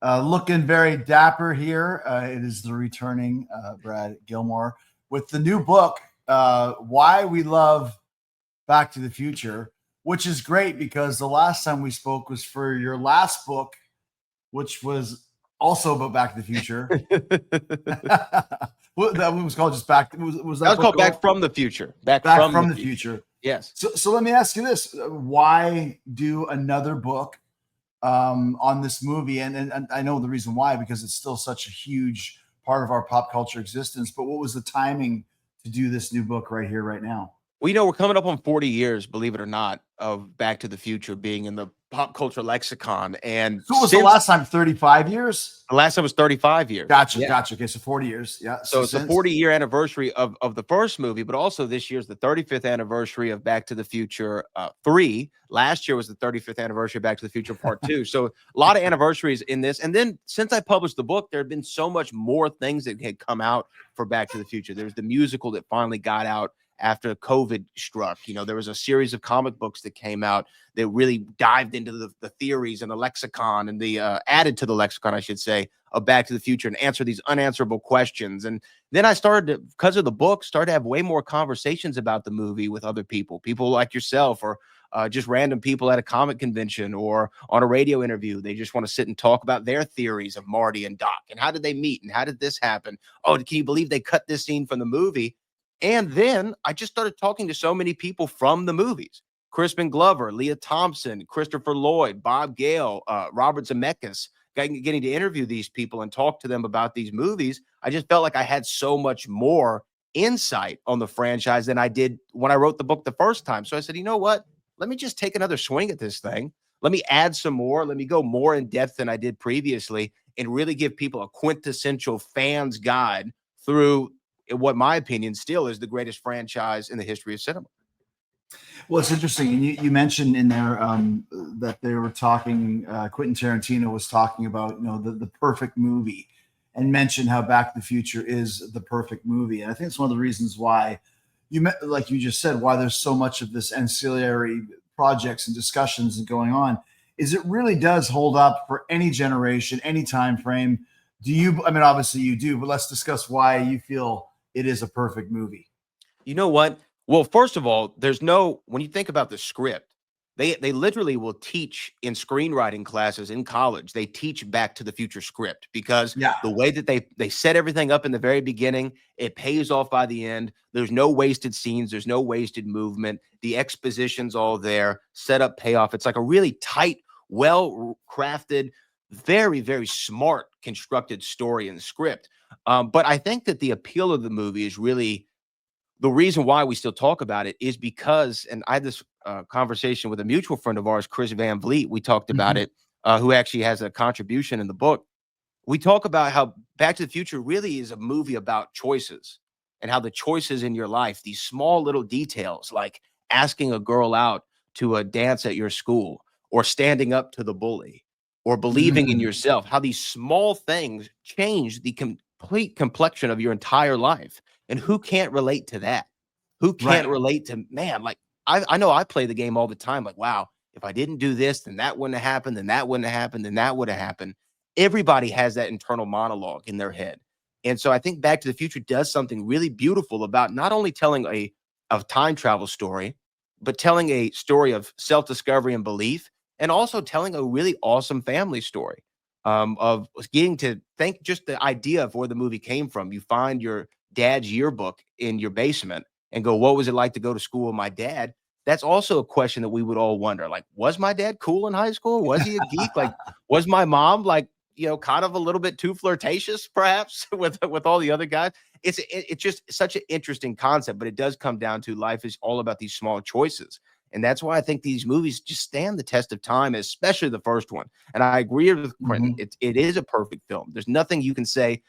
Looking very dapper here. It is the returning Brad Gilmore with the new book, Why We Love Back to the Future, which is great because the last time we spoke was for your last book, which was also about Back to the Future. That one was called just Back. Was that was called Back from the Future? Back from the future. Yes. So let me ask you this: why do another book on this movie? And I know the reason why, because it's still such a huge part of our pop culture existence. But what was the timing to do this new book right here, right now? Well, we're coming up on 40 years, believe it or not, of Back to the Future being in the pop culture lexicon. And so, what was the last time? 35 years? The last time was 35 years. Gotcha. Okay, so 40 years. Yeah. So it's the 40-year anniversary of the first movie, but also this year's the 35th anniversary of Back to the Future 3. Last year was the 35th anniversary of Back to the Future Part 2. So a lot of anniversaries in this. And then since I published the book, there have been so much more things that had come out for Back to the Future. There's the musical that finally got out after COVID struck. There was a series of comic books that came out that really dived into the theories and the lexicon and the added to the lexicon, I should say, of Back to the Future and answer these unanswerable questions. And then I started to, because of the book, started to have way more conversations about the movie with other people like yourself, or just random people at a comic convention or on a radio interview. They just want to sit and talk about their theories of Marty and Doc and how did they meet and how did this happen? Oh, can you believe they cut this scene from the movie? And then I just started talking to so many people from the movies: Crispin Glover, Lea Thompson, Christopher Lloyd, Bob Gale, Robert Zemeckis. Getting to interview these people and talk to them about these movies, I just felt like I had so much more insight on the franchise than I did when I wrote the book the first time. So I said, you know what? Let me just take another swing at this thing. Let me add some more. Let me go more in depth than I did previously and really give people a quintessential fan's guide through what my opinion still is the greatest franchise in the history of cinema. Well, it's interesting. And you mentioned in there that they were talking, Quentin Tarantino was talking about, the perfect movie, and mentioned how Back to the Future is the perfect movie. And I think it's one of the reasons why like you just said, why there's so much of this ancillary projects and discussions and going on, is it really does hold up for any generation, any time frame. Obviously you do, but let's discuss why you feel it is a perfect movie. You know what? Well, first of all, when you think about the script, they literally will teach in screenwriting classes in college. They teach Back to the Future script because the way that they set everything up in the very beginning, it pays off by the end. There's no wasted scenes. There's no wasted movement. The exposition's all there, set up, payoff. It's like a really tight, well-crafted, very, very smart constructed story in the script. But I think that the appeal of the movie is really the reason why we still talk about it is because, and I had this conversation with a mutual friend of ours, Chris Van Vliet. We talked about it, who actually has a contribution in the book. We talk about how Back to the Future really is a movie about choices and how the choices in your life, these small little details, like asking a girl out to a dance at your school or standing up to the bully or believing in yourself, how these small things change the complete complexion of your entire life. And who can't relate to that? Who can't relate to, man, like I know I play the game all the time. Like, wow, if I didn't do this, then that wouldn't have happened. Then that wouldn't have happened. Then that would have happened. Everybody has that internal monologue in their head. And so I think Back to the Future does something really beautiful about not only telling a time travel story, but telling a story of self-discovery and belief, and also telling a really awesome family story of getting to think just the idea of where the movie came from. You find your dad's yearbook in your basement and go, what was it like to go to school with my dad? That's also a question that we would all wonder. Like, was my dad cool in high school? Was he a geek? Like, was my mom kind of a little bit too flirtatious, perhaps, with all the other guys? It's just such an interesting concept, but it does come down to life is all about these small choices. And that's why I think these movies just stand the test of time, especially the first one. And I agree with Quentin. It is a perfect film. There's nothing you can say,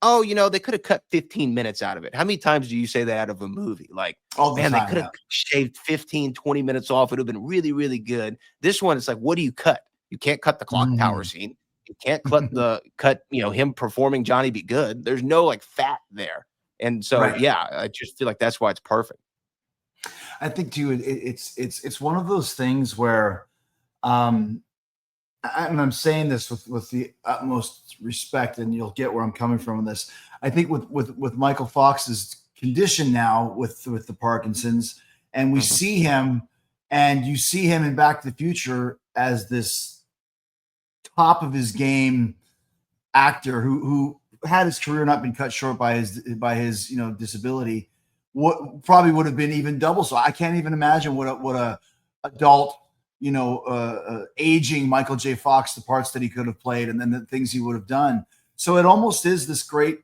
oh, they could have cut 15 minutes out of it. How many times do you say that out of a movie? Like, man, they could have shaved 15, 20 minutes off. It would have been really, really good. This one, it's like, what do you cut? You can't cut the clock tower scene. You can't cut him performing Johnny Be Good. There's no like fat there. And so, I just feel like that's why it's perfect. I think too, it's one of those things where and I'm saying this with the utmost respect, and you'll get where I'm coming from in this. I think with Michael Fox's condition now with the Parkinson's, and we see him, and you see him in Back to the Future as this top of his game actor who had his career not been cut short by his disability, what probably would have been even double. So I can't even imagine what a adult aging Michael J. Fox, the parts that he could have played, and then the things he would have done. So it almost is this great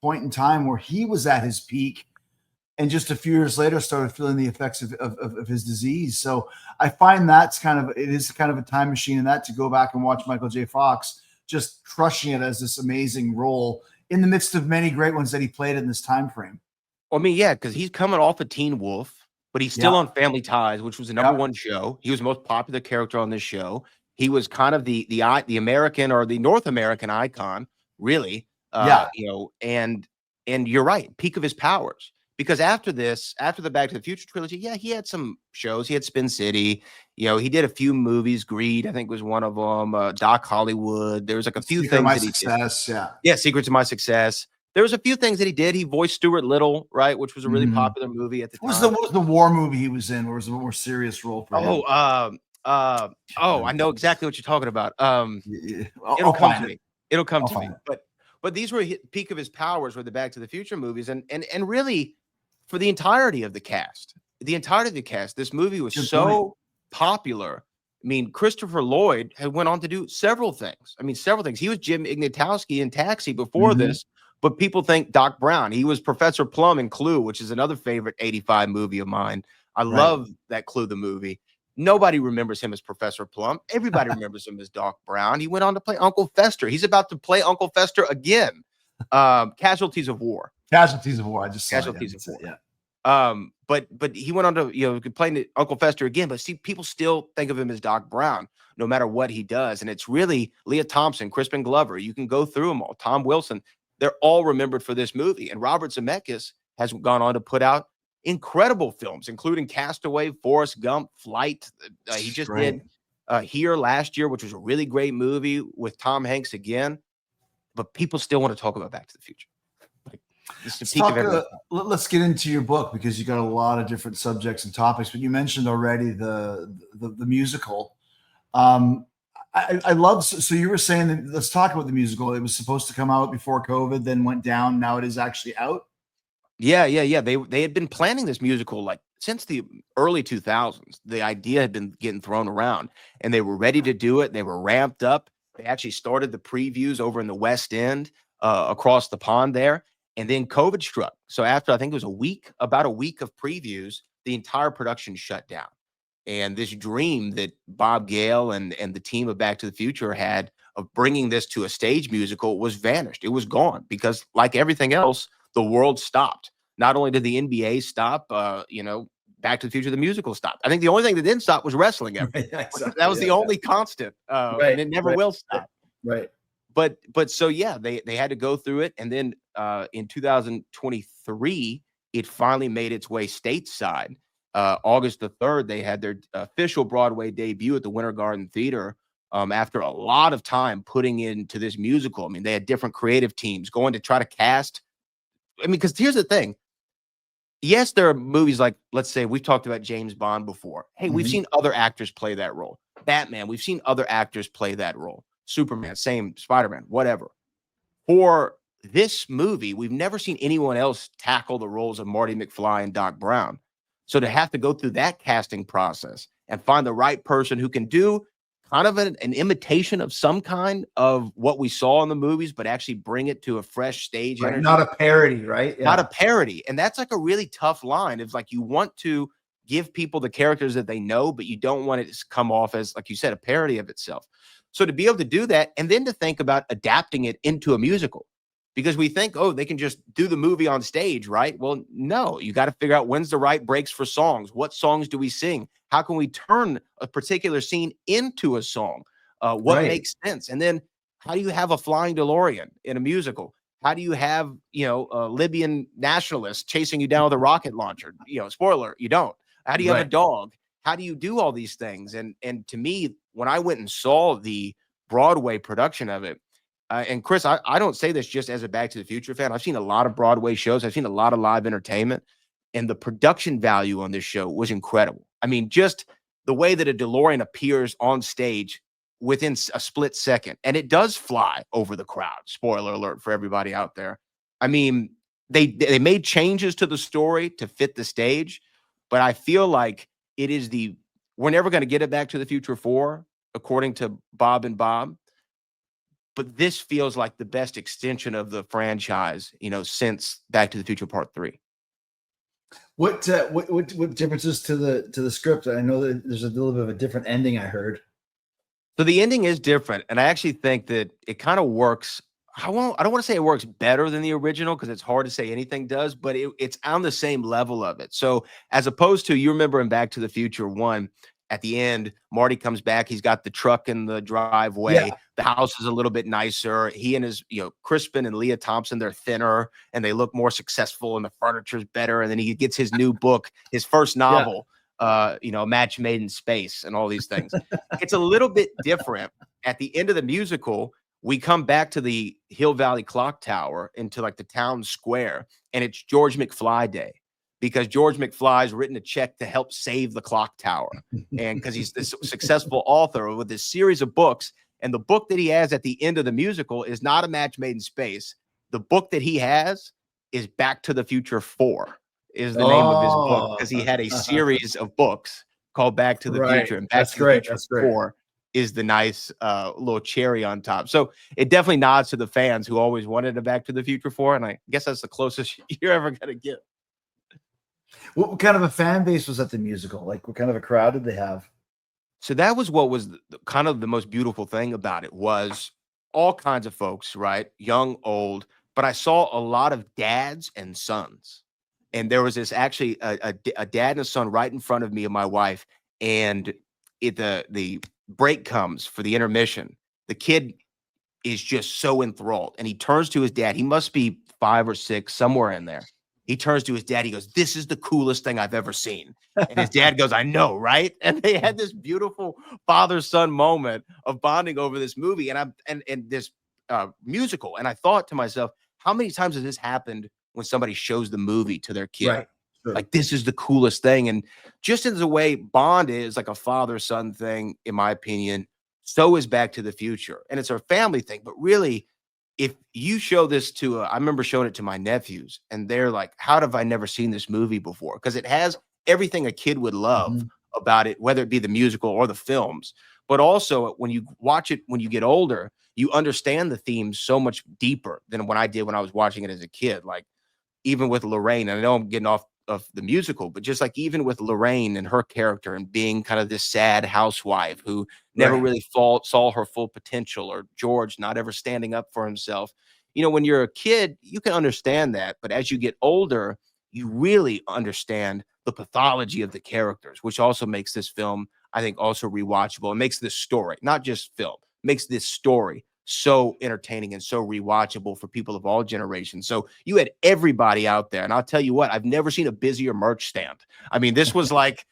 point in time where he was at his peak, and just a few years later started feeling the effects of his disease. So I find it is kind of a time machine in that, to go back and watch Michael J. Fox just crushing it as this amazing role in the midst of many great ones that he played in this time frame. Well, I mean, yeah, because he's coming off of Teen Wolf, but he's still on Family Ties, which was the number one show. He was the most popular character on this show. He was kind of the American, or the North American icon, really. And you're right, peak of his powers. Because after the Back to the Future trilogy, he had some shows. He had Spin City. He did a few movies. Greed, I think, was one of them. Doc Hollywood. There was like a few things that he did. Yeah, Secrets of My Success. There was a few things that he did. He voiced Stuart Little, right, which was a really popular movie at the time. What was the war movie he was in? Or was it a more serious role for him? I know exactly what you're talking about. It'll come to me. It'll come to me. But these were peak of his powers, were the Back to the Future movies, and really for the entirety of the cast. This movie was so popular. I mean, Christopher Lloyd had went on to do several things. He was Jim Ignatowski in Taxi before this. But people think Doc Brown. He was Professor Plum in Clue, which is another favorite 85 movie of mine. I love that Clue, the movie. Nobody remembers him as Professor Plum. Everybody remembers him as Doc Brown. He went on to play Uncle Fester. He's about to play Uncle Fester again. Casualties of War. I just saw Casualties of War. Yeah. But he went on to play Uncle Fester again. But see, people still think of him as Doc Brown, no matter what he does. And it's really Lea Thompson, Crispin Glover. You can go through them all. Tom Wilson. They're all remembered for this movie. And Robert Zemeckis has gone on to put out incredible films, including Castaway, Forrest Gump, Flight. He just did Here last year, which was a really great movie with Tom Hanks again. But people still want to talk about Back to the Future. This is the peak of everything. Let's get into your book, because you got a lot of different subjects and topics. But you mentioned already the musical. I love, so you were saying that, let's talk about the musical. It was supposed to come out before COVID, then went down. Now it is actually out. Yeah. They had been planning this musical like since the early 2000s. The idea had been getting thrown around, and they were ready to do it. They were ramped up. They actually started the previews over in the West End, across the pond there. And then COVID struck. So after, I think it was about a week of previews, the entire production shut down. And this dream that Bob Gale and the team of Back to the Future had of bringing this to a stage musical was vanished. It was gone, because like everything else, the world stopped. Not only did the NBA stop, Back to the Future, the musical stopped. I think the only thing that didn't stop was wrestling. Exactly. That was the only constant, and it never will stop. Right. But so, they had to go through it. And then in 2023, it finally made its way stateside. August the 3rd, they had their official Broadway debut at the Winter Garden Theater, after a lot of time putting into this musical. I mean, they had different creative teams going to try to cast. I mean, because here's the thing. Yes, there are movies like, let's say, we've talked about James Bond before. Hey, we've seen other actors play that role. Batman, we've seen other actors play that role. Superman, same, Spider-Man, whatever. For this movie, we've never seen anyone else tackle the roles of Marty McFly and Doc Brown. So to have to go through that casting process and find the right person who can do kind of an imitation of some kind of what we saw in the movies, but actually bring it to a fresh stage. Right, not a parody, right? Yeah. Not a parody. And that's like a really tough line. It's like, you want to give people the characters that they know, but you don't want it to come off as, like you said, a parody of itself. So to be able to do that, and then to think about adapting it into a musical, because we think, oh, they can just do the movie on stage, right? Well, no, you got to figure out when's the right breaks for songs. What songs do we sing? How can we turn a particular scene into a song? What makes sense? And then how do you have a flying DeLorean in a musical? How do you have, Libyan nationalists chasing you down with a rocket launcher? Spoiler, you don't. How do you have a dog? how do you do all these things? And to me, when I went and saw the Broadway production of it, and Chris, I don't say this just as a Back to the Future fan. I've seen a lot of Broadway shows. I've seen a lot of live entertainment, and the production value on this show was incredible. I mean, just the way that a DeLorean appears on stage within a split second, and it does fly over the crowd. Spoiler alert for everybody out there. I mean, they made changes to the story to fit the stage, but I feel like it is we're never going to get it Back to the Future 4, according to Bob and Bob. But this feels like the best extension of the franchise, since Back to the Future Part 3. What differences to the script? I know that there's a little bit of a different ending, I heard. So the ending is different, and I actually think that it kind of works. I don't want to say it works better than the original, because it's hard to say anything does, but it's on the same level of it. So as opposed to, you remember in Back to the Future 1, at the end, Marty comes back. He's got the truck in the driveway. Yeah. The house is a little bit nicer. He and his, Crispin and Lea Thompson, they're thinner and they look more successful, and the furniture's better. And then he gets his new book, his first novel, A Match Made in Space, and all these things. It's a little bit different. At the end of the musical, we come back to the Hill Valley Clock Tower, into like the town square, and it's George McFly Day, because George McFly's written a check to help save the clock tower. And because he's this successful author with this series of books. And the book that he has at the end of the musical is not A Match Made in Space. The book that he has is Back to the Future 4 is the name of his book, because he had a series of books called Back to the Future. And Back to the Future 4 is the nice little cherry on top. So it definitely nods to the fans who always wanted a Back to the Future 4. And I guess that's the closest you're ever going to get. What kind of a fan base was at the musical? Like, what kind of a crowd did they have? So that was what was kind of the most beautiful thing about it, was all kinds of folks, right? Young, old, but I saw a lot of dads and sons. And there was this actually a dad and a son right in front of me and my wife. And the break comes for the intermission. The kid is just so enthralled, and he turns to his dad. He must be 5 or 6, somewhere in there. He turns to his dad. He goes, "This is the coolest thing I've ever seen." And his dad goes, "I know, right?" And they had this beautiful father-son moment of bonding over this movie and this musical. And I thought to myself, how many times has this happened when somebody shows the movie to their kid? Right. Sure. Like, this is the coolest thing. And just as a way Bond is like a father-son thing, in my opinion, so is Back to the Future. And it's a family thing. But really, if you show this to, I remember showing it to my nephews, and they're like, "How have I never seen this movie before?" Because it has everything a kid would love about it, whether it be the musical or the films. But also, when you watch it, when you get older, you understand the themes so much deeper than when I did when I was watching it as a kid. Like, even with Lorraine, and I know I'm getting off of the musical, but just like even with Lorraine and her character, and being kind of this sad housewife who never really saw her full potential, or George not ever standing up for himself. When you're a kid, you can understand that. But as you get older, you really understand the pathology of the characters, which also makes this film, I think, also rewatchable. It makes this story, not just film, makes this story so entertaining and so rewatchable for people of all generations. So you had everybody out there. And I'll tell you what, I've never seen a busier merch stand. I mean, this was like,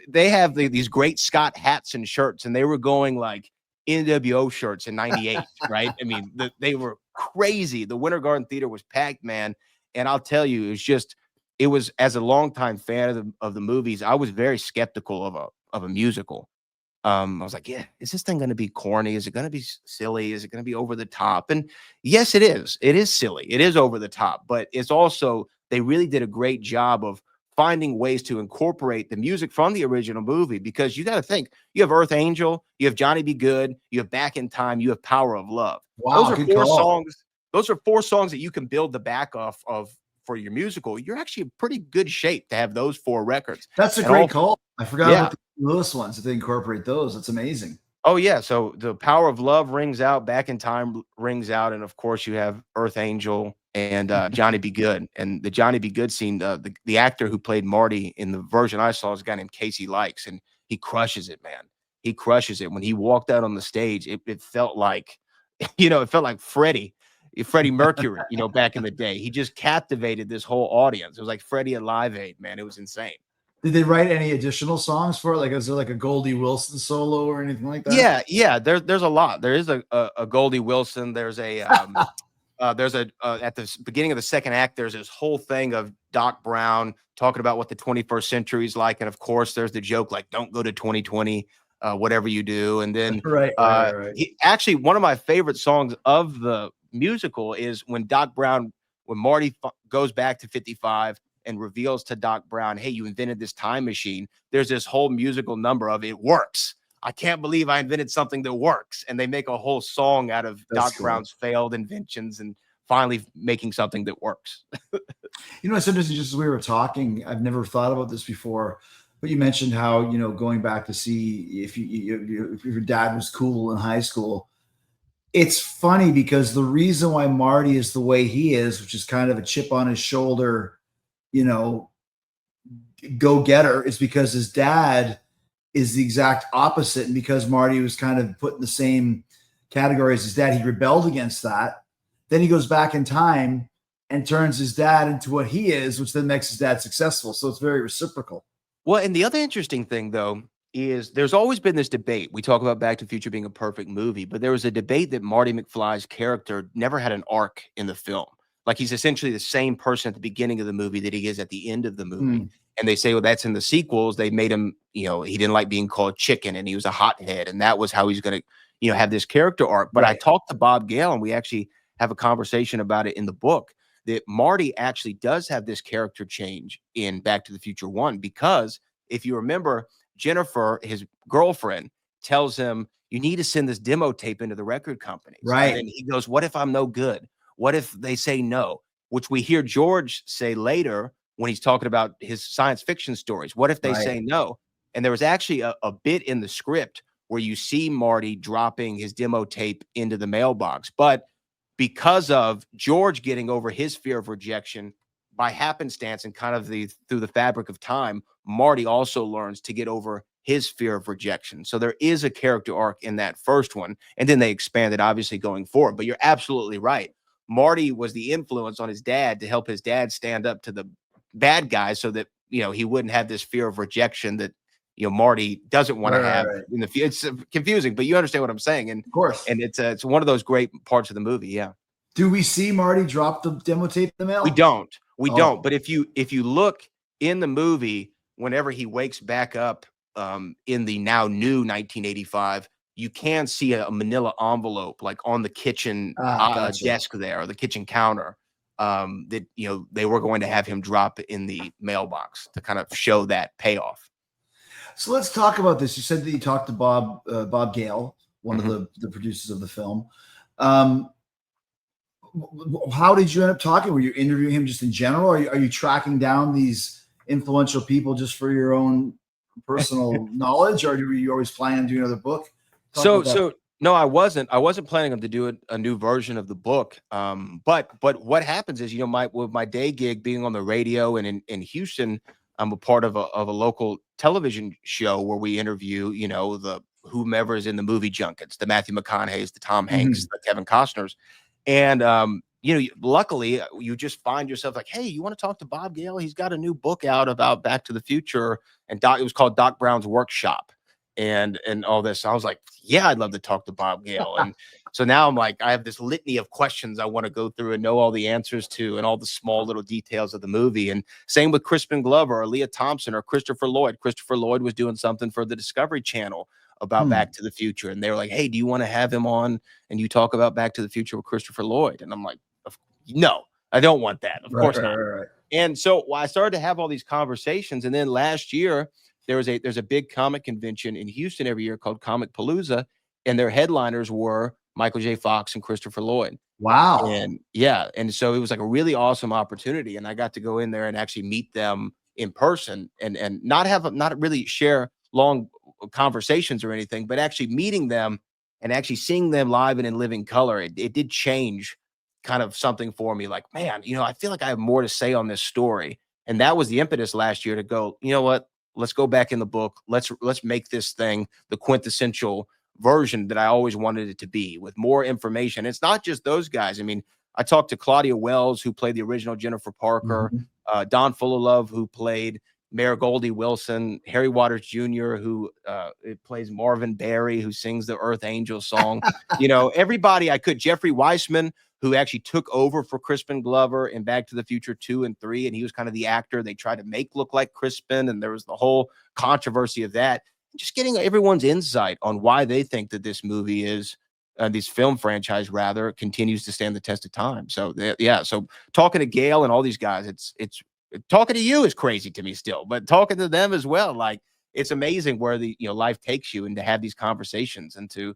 they have these great Scott hats and shirts, and they were going like NWO shirts in 98, right? I mean, they were crazy. The Winter Garden Theater was packed, man. And I'll tell you, it was as a longtime fan of the movies, I was very skeptical of a musical. I was like, yeah, is this thing going to be corny? Is it going to be silly? Is it going to be over the top? And yes, it is. It is silly. It is over the top, but it's also, they really did a great job of finding ways to incorporate the music from the original movie, because you got to think, you have Earth Angel, you have Johnny Be Good, you have Back in Time, you have Power of Love. Wow, those are 4 songs. Those are 4 songs that you can build the back off of for your musical. You're actually in pretty good shape to have those 4 records. That's a great call. I forgot about the Lewis ones. If they incorporate those, that's amazing. Oh yeah. So the Power of Love rings out, Back in Time rings out, and of course you have Earth Angel and Johnny Be Good. And the Johnny Be Good scene, the actor who played Marty in the version I saw is a guy named Casey Likes, and he crushes it, man. He crushes it. When he walked out on the stage, it felt like, it felt like Freddie Mercury, back in the day. He just captivated this whole audience. It was like Freddie at Live Aid, man. It was insane. Did they write any additional songs for it? Like, is there like a Goldie Wilson solo or anything like that? Yeah. There's a lot. There is a Goldie Wilson. There's a at the beginning of the second act, there's this whole thing of Doc Brown talking about what the 21st century is like, and of course, there's the joke like, "Don't go to 2020, whatever you do." And then, right. Actually, one of my favorite songs of the musical is when Marty goes back to 55 and reveals to Doc Brown, "Hey, you invented this time machine." There's this whole musical number of "It works. I can't believe I invented something that works." And they make a whole song out of Doc Brown's failed inventions and finally making something that works. It's interesting, just as we were talking, I've never thought about this before, but you mentioned how, going back to see if your dad was cool in high school. It's funny because the reason why Marty is the way he is, which is kind of a chip on his shoulder, go-getter, is because his dad is the exact opposite. And because Marty was kind of put in the same category as his dad, he rebelled against that. Then he goes back in time and turns his dad into what he is, which then makes his dad successful. So it's very reciprocal. Well, and the other interesting thing, though, is there's always been this debate. We talk about Back to the Future being a perfect movie, but there was a debate that Marty McFly's character never had an arc in the film. Like, he's essentially the same person at the beginning of the movie that he is at the end of the movie. And they say, well, that's in the sequels. They made him, he didn't like being called chicken and he was a hothead. And that was how he's going to, have this character arc. But I talked to Bob Gale and we actually have a conversation about it in the book, that Marty actually does have this character change in Back to the Future 1, because if you remember, Jennifer, his girlfriend, tells him, "You need to send this demo tape into the record companies." Right. And then he goes, "What if I'm no good? What if they say no?" Which we hear George say later when he's talking about his science fiction stories. What if they say no? And there was actually a bit in the script where you see Marty dropping his demo tape into the mailbox. But because of George getting over his fear of rejection, by happenstance and kind of through the fabric of time, Marty also learns to get over his fear of rejection. So there is a character arc in that first one, and then they expanded obviously going forward. But you're absolutely right. Marty was the influence on his dad to help his dad stand up to the bad guys so that, he wouldn't have this fear of rejection that, Marty doesn't want to have in the future. It's confusing, but you understand what I'm saying. And of course, and it's one of those great parts of the movie. Yeah. Do we see Marty drop the demo tape in the mail? We don't. But if you look in the movie, whenever he wakes back up in the now new 1985, you can see a manila envelope like on the kitchen desk there, or the kitchen counter, that they were going to have him drop in the mailbox to kind of show that payoff. So let's talk about this. You said that you talked to Bob Gale, one of the producers of the film. How did you end up talking? Were you interviewing him just in general? Are you tracking down these influential people just for your own personal knowledge, or were you always planning on doing another book? No, I wasn't planning on to do a new version of the book. But what happens is, with my day gig being on the radio and in Houston, I'm a part of a local television show where we interview, the whomever is in the movie junkets, the Matthew McConaughey's, the Tom Hanks, the Kevin Costner's. And, luckily you just find yourself like, "Hey, you want to talk to Bob Gale? He's got a new book out about Back to the Future." And it was called Doc Brown's Workshop and all this. So I was like, yeah, I'd love to talk to Bob Gale. And so now I'm like, I have this litany of questions I want to go through and know all the answers to, and all the small little details of the movie. And same with Crispin Glover or Lea Thompson or Christopher Lloyd. Christopher Lloyd was doing something for the Discovery Channel about Back to the Future. And they were like, "Hey, do you want to have him on and you talk about Back to the Future with Christopher Lloyd?" And I'm like, no, I don't want that. Of course not. Right. And so I started to have all these conversations. And then last year, there's a big comic convention in Houston every year called Comic Palooza. And their headliners were Michael J. Fox and Christopher Lloyd. Wow. And yeah. And so it was like a really awesome opportunity. And I got to go in there and actually meet them in person and not really share long conversations or anything, but actually meeting them and actually seeing them live and in living color. It did change kind of something for me. Like, man, I feel like I have more to say on this story. And that was the impetus last year to go, you know what, let's go back in the book. Let's make this thing the quintessential version that I always wanted it to be, with more information. It's not just those guys. I mean, I talked to Claudia Wells, who played the original Jennifer Parker, Don Fullilove, who played Mayor Goldie Wilson, Harry Waters Jr., who plays Marvin Berry, who sings the Earth Angel song. Everybody I could. Jeffrey Weissman, who actually took over for Crispin Glover in Back to the Future 2 and 3, and he was kind of the actor they tried to make look like Crispin, and there was the whole controversy of that. Just getting everyone's insight on why they think that this movie is, this film franchise rather, continues to stand the test of time. So so talking to Gale and all these guys, it's talking to you is crazy to me still, but talking to them as well, like, it's amazing where the life takes you, and to have these conversations, and to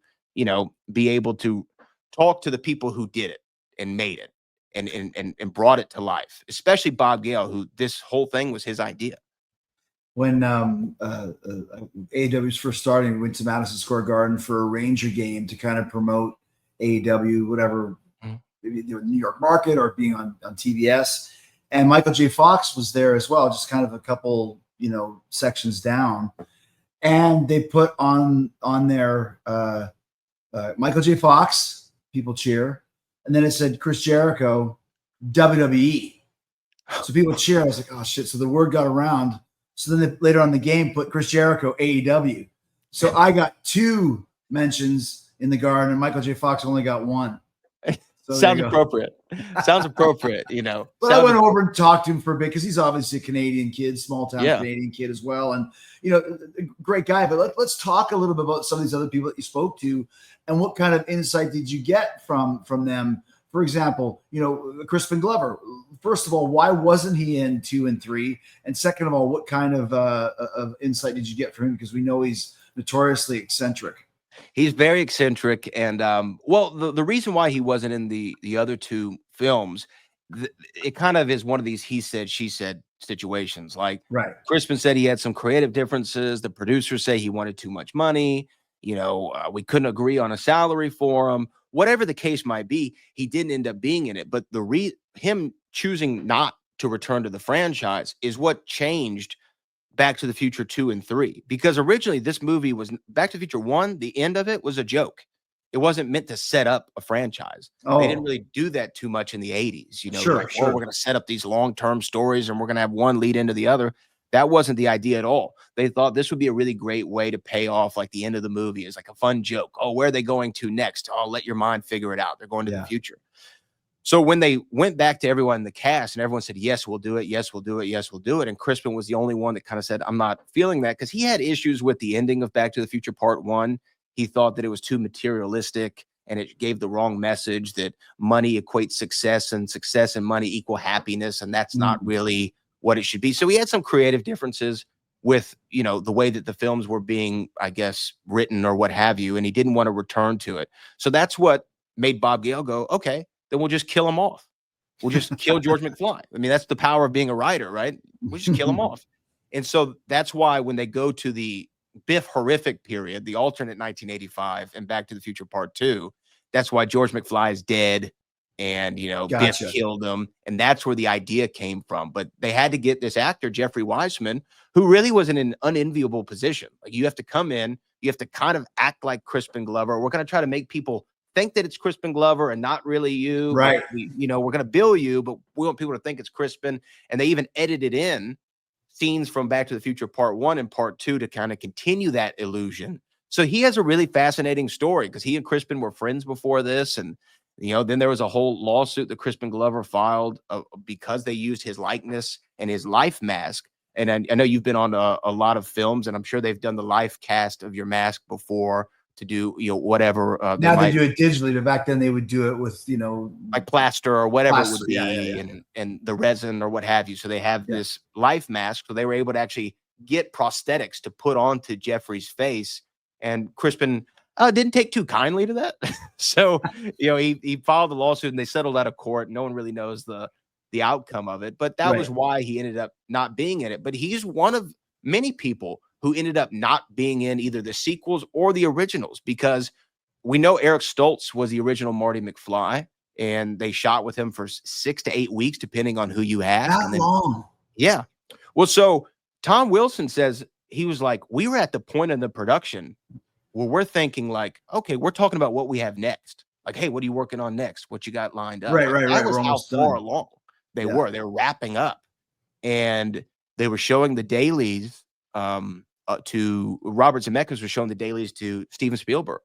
be able to talk to the people who did it and made it and brought it to life, especially Bob Gale, who this whole thing was his idea. When AEW was first starting, we went to Madison Square Garden for a Ranger game to kind of promote AEW, whatever, maybe the New York market or being on TBS. And Michael J. Fox was there as well, just kind of a couple, sections down. And they put on there Michael J. Fox, people cheer. And then it said Chris Jericho, WWE. So people cheer. I was like, oh, shit. So the word got around. So then later on in the game put Chris Jericho, AEW. So I got 2 mentions in the Garden, and Michael J. Fox only got 1. So Sounds appropriate. Sounds appropriate, But I went over and talked to him for a bit, because he's obviously a Canadian kid, small town Canadian kid as well. And, a great guy. But let's talk a little bit about some of these other people that you spoke to, and what kind of insight did you get from them? For example, Crispin Glover. First of all, why wasn't he in 2 and 3? And second of all, what kind of insight did you get from him? Because we know he's notoriously eccentric. He's very eccentric, and the reason why he wasn't in the other 2 films, it kind of is one of these he said, she said situations. Like, right. Crispin said he had some creative differences. The producers say he wanted too much money. We couldn't agree on a salary for him. Whatever the case might be, he didn't end up being in it. But him choosing not to return to the franchise is what changed Back to the Future 2 and 3. Because originally this movie was Back to the Future 1, the end of it was a joke. It wasn't meant to set up a franchise. They didn't really do that too much in the 80s. Sure. We're going to set up these long-term stories and we're going to have one lead into the other. That wasn't the idea at all. They thought this would be a really great way to pay off like the end of the movie as like a fun joke. Oh, where are they going to next? Oh, let your mind figure it out. They're going to the future. So when they went back to everyone in the cast and everyone said, yes, we'll do it. Yes, we'll do it. Yes, we'll do it. And Crispin was the only one that kind of said, I'm not feeling that, because he had issues with the ending of Back to the Future Part 1. He thought that it was too materialistic and it gave the wrong message that money equates success and money equal happiness. And that's not really what it should be. So he had some creative differences with, the way that the films were being, I guess, written or what have you. And he didn't want to return to it. So that's what made Bob Gale go, okay, then we'll just kill him off. We'll just kill George McFly. I mean, that's the power of being a writer, right? We'll just kill him off. And so that's why when they go to the Biff horrific period, the alternate 1985 and Back to the Future Part 2, that's why George McFly is dead and, Biff killed him. And that's where the idea came from. But they had to get this actor, Jeffrey Weissman, who really was in an unenviable position. Like, you have to come in, you have to kind of act like Crispin Glover. We're going to try to make people think that it's Crispin Glover and not really you. Right. We're going to bill you, but we want people to think it's Crispin. And they even edited in scenes from Back to the Future Part 1 and Part 2 to kind of continue that illusion. So he has a really fascinating story, because he and Crispin were friends before this. And, then there was a whole lawsuit that Crispin Glover filed because they used his likeness and his life mask. And I know you've been on a lot of films, and I'm sure they've done the life cast of your mask before to do, whatever. Now they do it digitally, but back then they would do it with, like plaster or whatever it would be, and the resin or what have you. So they have this life mask. So they were able to actually get prosthetics to put onto Jeffrey's face. And Crispin didn't take too kindly to that. So, he filed the lawsuit and they settled out of court. No one really knows the outcome of it, but that was why he ended up not being in it. But he's one of many people who ended up not being in either the sequels or the originals, because we know Eric Stoltz was the original Marty McFly, and they shot with him for 6 to 8 weeks, depending on who you ask. That long? Yeah. Well, so Tom Wilson says he was like, we were at the point in the production where we're thinking like, okay, we're talking about what we have next. Like, hey, what are you working on next? What you got lined up? Right. That was how far along they were. They were wrapping up. And they were showing the dailies to Robert Zemeckis was showing the dailies to Steven Spielberg,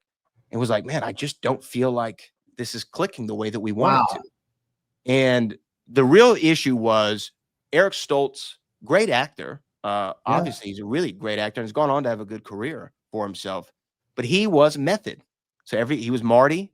and was like, man, I just don't feel like this is clicking the way that we want it to. And the real issue was Eric Stoltz, great actor. Obviously, he's a really great actor and has gone on to have a good career for himself. But he was method. So he was Marty.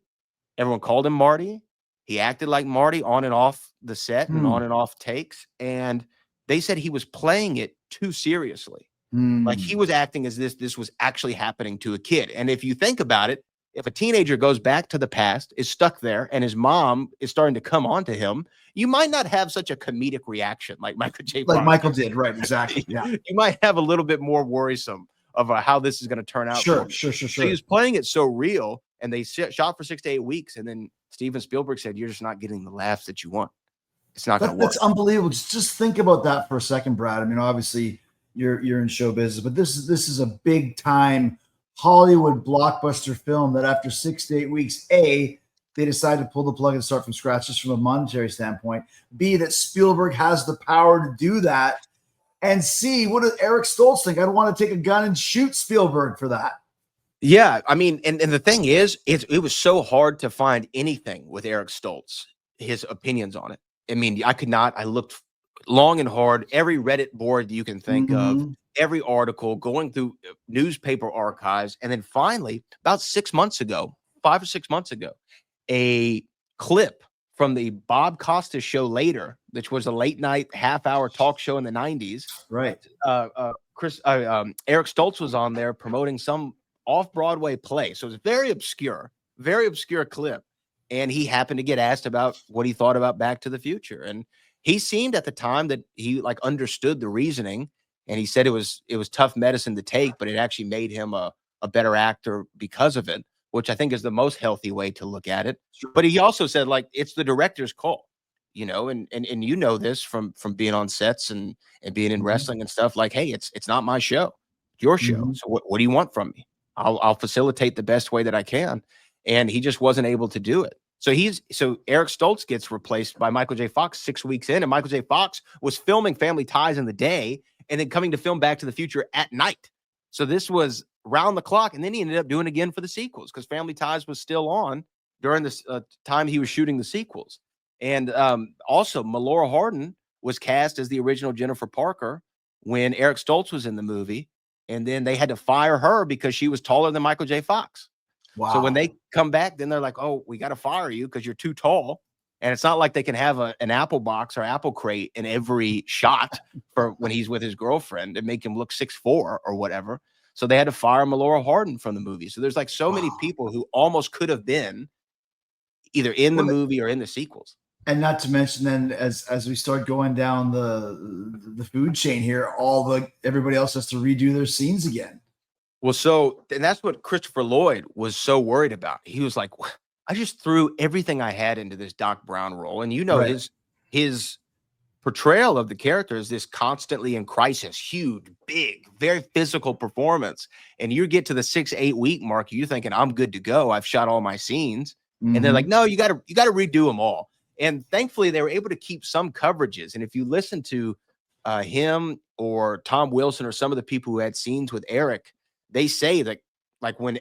Everyone called him Marty. He acted like Marty on and off the set and on and off takes. And they said he was playing it too seriously. Like he was acting as this was actually happening to a kid. And if you think about it, if a teenager goes back to the past, is stuck there, and his mom is starting to come on to him, you might not have such a comedic reaction like Michael J. Like Fox Michael did, right? Exactly. Yeah. You might have a little bit more worrisome of how this is going to turn out. Sure. So he was playing it so real, and they shot for 6 to 8 weeks, and then Steven Spielberg said, "You're just not getting the laughs that you want. It's not going to work." That's unbelievable. Just think about that for a second, Brad. I mean, obviously you're in show business, but this is a big time Hollywood blockbuster film that after 6 to 8 weeks, A, they decided to pull the plug and start from scratch just from a monetary standpoint. B, that Spielberg has the power to do that. And C, what does Eric Stoltz think? I'd want to take a gun and shoot Spielberg for that. Yeah, I mean, and the thing is, it was so hard to find anything with Eric Stoltz, his opinions on it. I mean, I looked long and hard, every Reddit board you can think of, every article, going through newspaper archives. And then finally, about 6 months ago, 5 or 6 months ago, a clip from the Bob Costas show Later, which was a late night half-hour talk show in the 90s. Right. Eric Stoltz was on there promoting some off-Broadway play. So it was very obscure clip. And he happened to get asked about what he thought about Back to the Future. And he seemed at the time that he like understood the reasoning. And he said it was tough medicine to take, but it actually made him a better actor because of it, which I think is the most healthy way to look at it. But he also said, like, it's the director's call, you know, and you know this from being on sets and being in wrestling and stuff. Like, hey, it's not my show, it's your show. So what do you want from me? I'll facilitate the best way that I can. And he just wasn't able to do it. So Eric Stoltz gets replaced by Michael J. Fox 6 weeks in, and Michael J. Fox was filming Family Ties in the day and then coming to film Back to the Future at night. So this was round the clock, and then he ended up doing it again for the sequels because Family Ties was still on during this time he was shooting the sequels. And also, Melora Hardin was cast as the original Jennifer Parker when Eric Stoltz was in the movie, and then they had to fire her because she was taller than Michael J. Fox. Wow. So when they come back, then they're like, "Oh, we got to fire you because you're too tall." And it's not like they can have an apple box or apple crate in every shot for when he's with his girlfriend and make him look 6'4" or whatever. So they had to fire Melora Hardin from the movie. So there's like so many people who almost could have been either in the movie or in the sequels. And not to mention then as we start going down the food chain here, everybody else has to redo their scenes again. Well, and that's what Christopher Lloyd was so worried about. He was like, I just threw everything I had into this Doc Brown role. And you know, his portrayal of the character is this constantly in crisis, huge, big, very physical performance. And you get to the 6-8 week mark, you're thinking, I'm good to go. I've shot all my scenes. And they're like, no, you gotta redo them all. And thankfully they were able to keep some coverages. And if you listen to him or Tom Wilson or some of the people who had scenes with Eric, they say that like when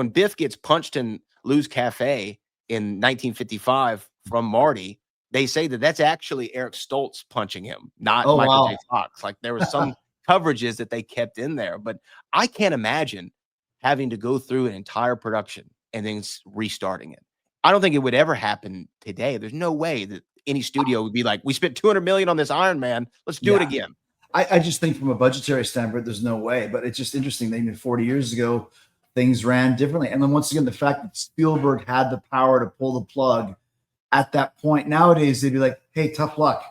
Biff gets punched in Lou's Cafe in 1955 from Marty, they say that that's actually Eric Stoltz punching him, not Michael J. Fox. Like there was some coverages that they kept in there, but I can't imagine having to go through an entire production and then restarting it. I don't think it would ever happen today. There's no way that any studio would be like, we spent $200 million on this Iron Man. Let's do it again. I just think from a budgetary standpoint, there's no way, but it's just interesting that even 40 years ago, things ran differently. And then once again, the fact that Spielberg had the power to pull the plug at that point, nowadays they'd be like, hey, tough luck.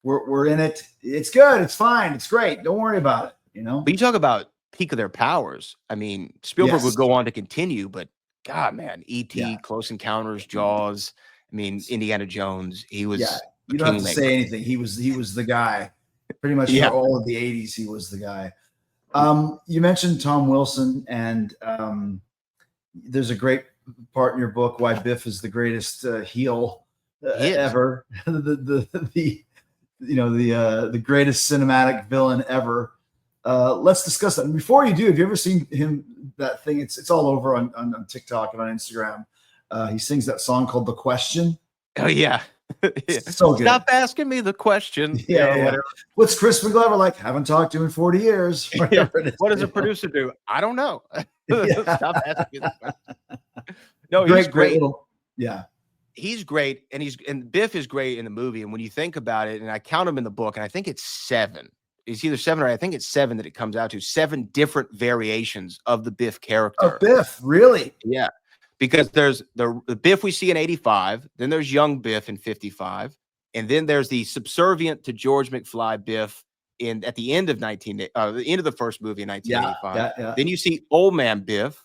We're in it. It's good. It's fine. It's great. Don't worry about it. You know, but you talk about peak of their powers. I mean, Spielberg would go on to continue, but God, man, E.T., Close Encounters, Jaws. I mean, Indiana Jones. He was. You don't have to say anything. He was the guy. Pretty much for all of the 80s, he was the guy. You mentioned Tom Wilson, and there's a great part in your book why Biff is the greatest heel ever. The the greatest cinematic villain ever. Let's discuss that. And before you do, have you ever seen that thing? It's all over on TikTok and on Instagram. He sings that song called "The Question." Oh yeah. Yeah. So good. Stop asking me the question. Yeah. What's Crispin Glover like? Haven't talked to him in 40 years. Yeah. What does a producer do? I don't know. Stop asking me the question. No, he's great. He's great, and Biff is great in the movie. And when you think about it, and I count him in the book, and I think it's 7. It's either 7 or I think it's 7 that it comes out to 7 different variations of the Biff character. Oh, Biff, really? Yeah. Because there's the Biff we see in 85, then there's young Biff in 55, and then there's the subservient to George McFly Biff at the end of the end of the first movie in 1985. Yeah. Then you see old man Biff,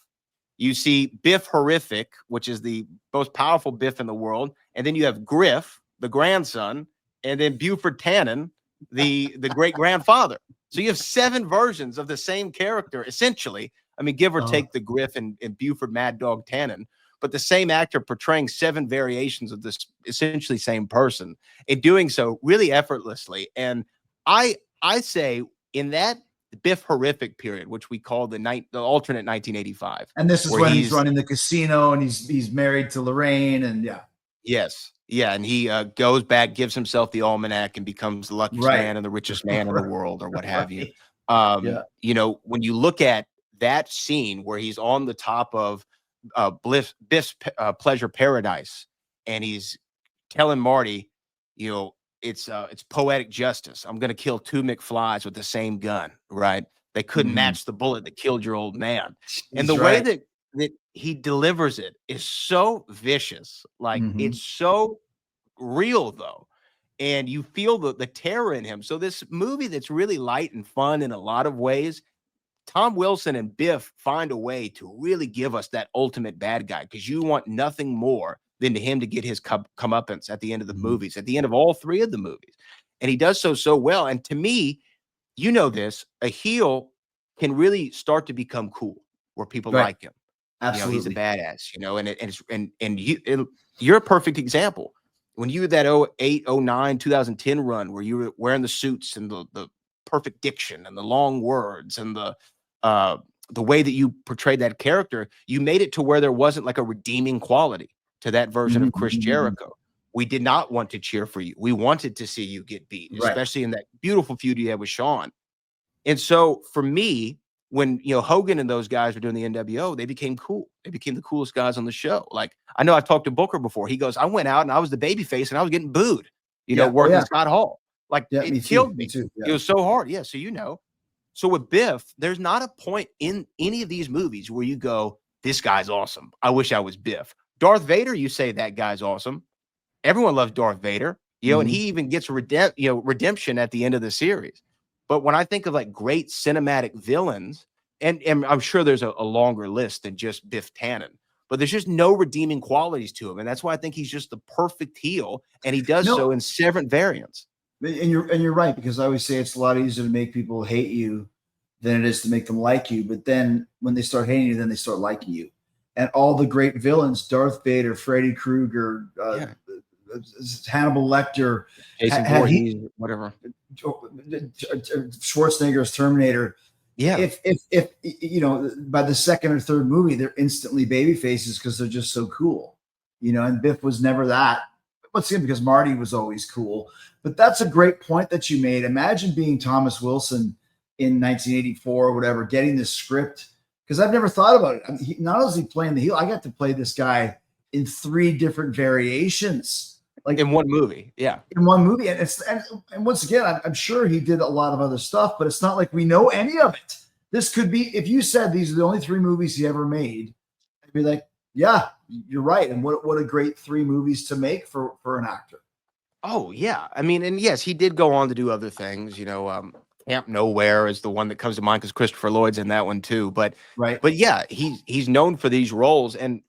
you see Biff Horrific, which is the most powerful Biff in the world, and then you have Griff, the grandson, and then Buford Tannen, the great grandfather. So you have 7 versions of the same character, essentially. I mean, give or take the Griff and Buford Mad Dog Tannen, but the same actor portraying 7 variations of this essentially same person and doing so really effortlessly. And I say in that Biff Horrific period, which we call the alternate 1985. And this is when he's running the casino and he's married to Lorraine and Yes. Yeah. And he goes back, gives himself the almanac and becomes the luckiest man and the richest man in the world or what have you. You know, when you look at that scene where he's on the top of Biff's Pleasure Paradise and he's telling Marty, you know, it's poetic justice. I'm going to kill 2 McFlys with the same gun, right? They couldn't match the bullet that killed your old man. And the way that he delivers it is so vicious. Like it's so real though. And you feel the terror in him. So this movie that's really light and fun in a lot of ways, Tom Wilson and Biff find a way to really give us that ultimate bad guy because you want nothing more than to him to get his comeuppance at the end of the movies, at the end of all 3 of the movies. And he does so well. And to me, you know this, a heel can really start to become cool where people like him. Absolutely. You know, he's a badass, you know, and you're a perfect example. When you had that 08, 09, 2010 run where you were wearing the suits and the perfect diction and the long words and the way that you portrayed that character, you made it to where there wasn't like a redeeming quality to that version of Chris Jericho. We did not want to cheer for you. We wanted to see you get beat, especially in that beautiful feud you had with Shawn. And so for me, when Hogan and those guys were doing the NWO, they became cool. They became the coolest guys on the show. Like I know I've talked to Booker before. He goes, I went out and I was the babyface and I was getting booed, working Scott Hall. Like it killed me. It was so hard. Yeah. So So with Biff, there's not a point in any of these movies where you go, this guy's awesome. I wish I was Biff. Darth Vader, you say that guy's awesome. Everyone loves Darth Vader, and he even gets redemption at the end of the series. But when I think of like great cinematic villains, and I'm sure there's a longer list than just Biff Tannen, but there's just no redeeming qualities to him. And that's why I think he's just the perfect heel. And he does so in 7 variants. And you're right, because I always say it's a lot easier to make people hate you than it is to make them like you. But then when they start hating you, then they start liking you. And all the great villains, Darth Vader, Freddy Krueger, Hannibal Lecter, whatever, Schwarzenegger's Terminator. Yeah. If by the 2nd or 3rd movie, they're instantly baby faces because they're just so cool, and Biff was never that. Once again, because Marty was always cool. But that's a great point that you made. Imagine being Thomas Wilson in 1984 or whatever, getting this script, because I've never thought about it. I mean, not only is he playing the heel, I got to play this guy in 3 different variations, like in one movie. Yeah, in one movie, and once again, I'm sure he did a lot of other stuff, but it's not like we know any of it. This could be, if you said these are the only 3 movies he ever made, I'd be like, yeah, you're right. And what a great 3 movies to make for an actor. Oh yeah, I mean, and yes, he did go on to do other things. Camp Nowhere is the one that comes to mind because Christopher Lloyd's in that one too. But yeah, he's known for these roles, and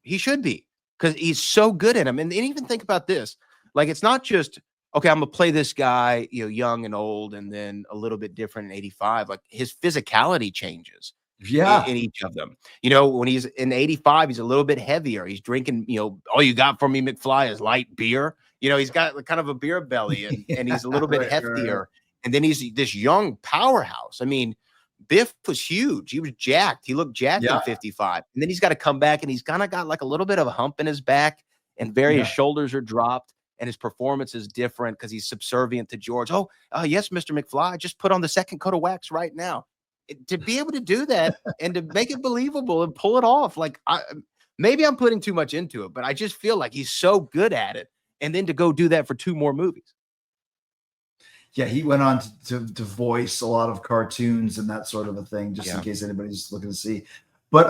he should be, because he's so good at them. And even think about this, like it's not just okay, I'm gonna play this guy, young and old, and then a little bit different in 85. Like his physicality changes. Yeah. in each of them. You know, when he's in 85, he's a little bit heavier. He's drinking, you know, all you got for me, McFly, is light beer. You know, he's got kind of a beer belly, and he's a little bit heftier. And then he's this young powerhouse. I mean, Biff was huge. He was jacked. He looked jacked in 55. And then he's got to come back, and he's kind of got like a little bit of a hump in his back, and his shoulders are dropped, and his performance is different because he's subservient to George. Oh, yes, Mr. McFly, just put on the second coat of wax right now. To be able to do that and to make it believable and pull it off, like, maybe I'm putting too much into it, but I just feel like he's so good at it. And then to go do that for 2 more movies. Yeah, he went on to voice a lot of cartoons and that sort of a thing, just in case anybody's looking to see. But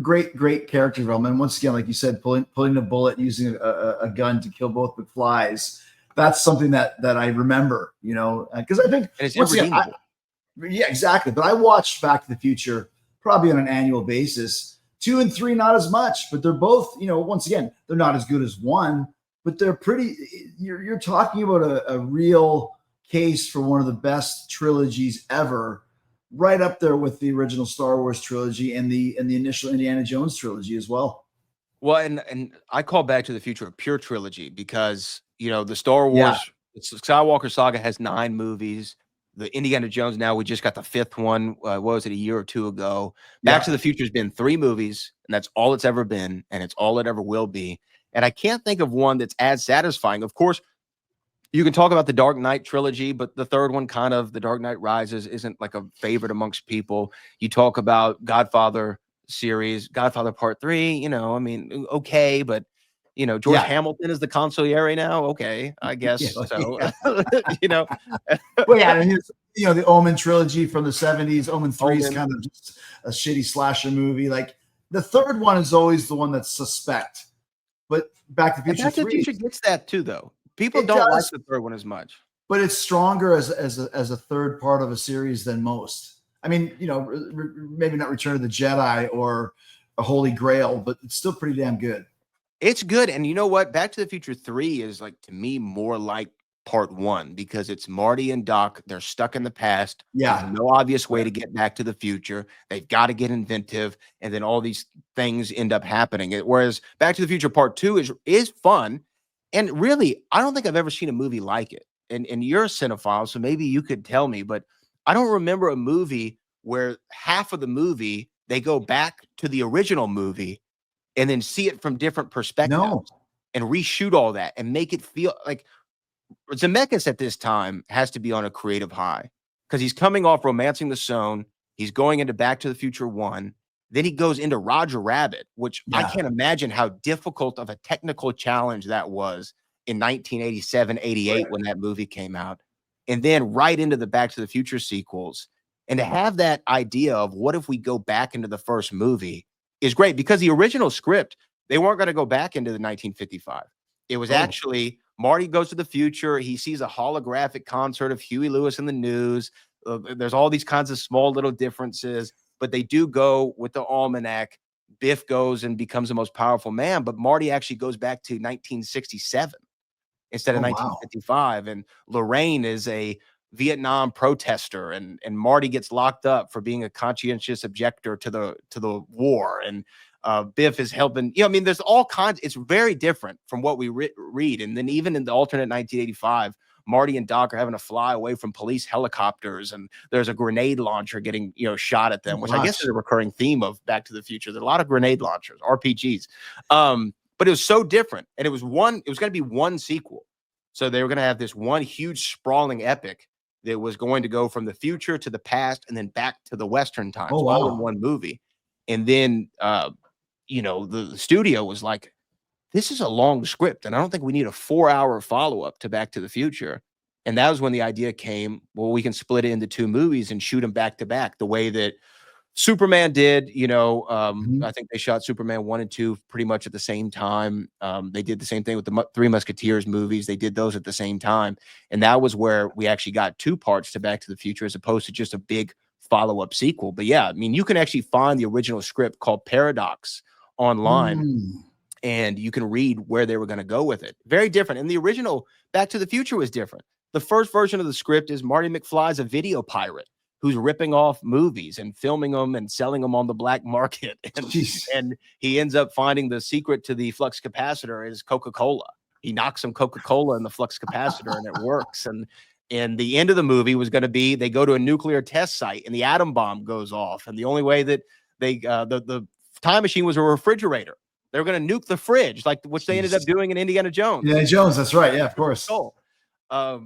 great character development. And once again, like you said, pulling a bullet, using a gun to kill both McFlys. That's something that I remember, you know, because I think and it's irredeemable. Yeah, exactly. But I watched Back to the Future probably on an annual basis. 2 and 3, not as much, but they're both, you know, once again, they're not as good as 1, but they're pretty. You're talking about a real case for one of the best trilogies ever, right up there with the original Star Wars trilogy and the initial Indiana Jones trilogy as well. Well, and I call Back to the Future a pure trilogy because, you know, the Star Wars Skywalker saga has 9 movies. The Indiana Jones, now we just got the 5th one. What was it, a year or 2 ago? Back to the Future has been 3 movies, and that's all it's ever been, and it's all it ever will be. And I can't think of one that's as satisfying. Of course, you can talk about the Dark Knight trilogy, but the 3rd one, kind of, The Dark Knight Rises, isn't like a favorite amongst people. You talk about Godfather series, Godfather Part 3, you know, I mean, okay, but you know, George Hamilton is the consigliere now. Okay, I guess so. You know, well, and you know, the Omen trilogy from the 70s. Omen 3 is kind of just a shitty slasher movie. Like the 3rd one is always the one that's suspect. But Back to the Future, Back to the Future gets that too, though. People don't like the 3rd one as much, but it's stronger as a 3rd part of a series than most. I mean, you know, maybe not Return of the Jedi or a Holy Grail, but it's still pretty damn good. It's good. And you know what? Back to the Future 3 is, like, to me, more like Part 1 because it's Marty and Doc. They're stuck in the past. Yeah. There's no obvious way to get back to the future. They've got to get inventive. And then all these things end up happening. Whereas Back to the Future Part 2 is fun. And really, I don't think I've ever seen a movie like it. And you're a cinephile, so maybe you could tell me. But I don't remember a movie where half of the movie, they go back to the original movie and then see it from different perspectives and reshoot all that and make it feel like Zemeckis at this time has to be on a creative high because he's coming off Romancing the Stone. He's going into Back to the Future 1. Then he goes into Roger Rabbit, which I can't imagine how difficult of a technical challenge that was in 1987, 88 when that movie came out. And then right into the Back to the Future sequels. And to have that idea of what if we go back into the first movie is great because the original script, they weren't going to go back into the 1955. It was actually Marty goes to the future. He sees a holographic concert of Huey Lewis in the news. There's all these kinds of small little differences, but they do go with the almanac. Biff goes and becomes the most powerful man, but Marty actually goes back to 1967 instead of 1955. And Lorraine is a Vietnam protester, and Marty gets locked up for being a conscientious objector to the war, and Biff is helping. You know, I mean, there's all kinds. It's very different from what we read. And then even in the alternate 1985, Marty and Doc are having to fly away from police helicopters, and there's a grenade launcher getting shot at them, which I guess is a recurring theme of Back to the Future. There's a lot of grenade launchers, RPGs, but it was so different, and it was going to be one sequel, so they were going to have this one huge sprawling epic that was going to go from the future to the past and then back to the Western times, all in one movie. And then, the studio was like, this is a long script, and I don't think we need a 4-hour follow-up to Back to the Future. And that was when the idea came, well, we can split it into 2 movies and shoot them back to back the way that Superman did. I think they shot Superman 1 and 2 pretty much at the same time. They did the same thing with the Three Musketeers movies. They did those at the same time. And that was where we actually got 2 parts to Back to the Future as opposed to just a big follow-up sequel. But yeah, I mean, you can actually find the original script called Paradox online. And you can read where they were going to go with it. Very different. And the original Back to the Future was different. The first version of the script is Marty McFly's a video pirate. who's ripping off movies and filming them and selling them on the black market. And he ends up finding the secret to the flux capacitor is Coca-Cola. He knocks some Coca-Cola in the flux capacitor and it works. And the end of the movie was going to be, they go to a nuclear test site and the atom bomb goes off. And the only way that they, the time machine was a refrigerator. They were going to nuke the fridge, like which they ended up doing in Indiana Jones. Indiana Jones, that's right. Yeah, of course. So I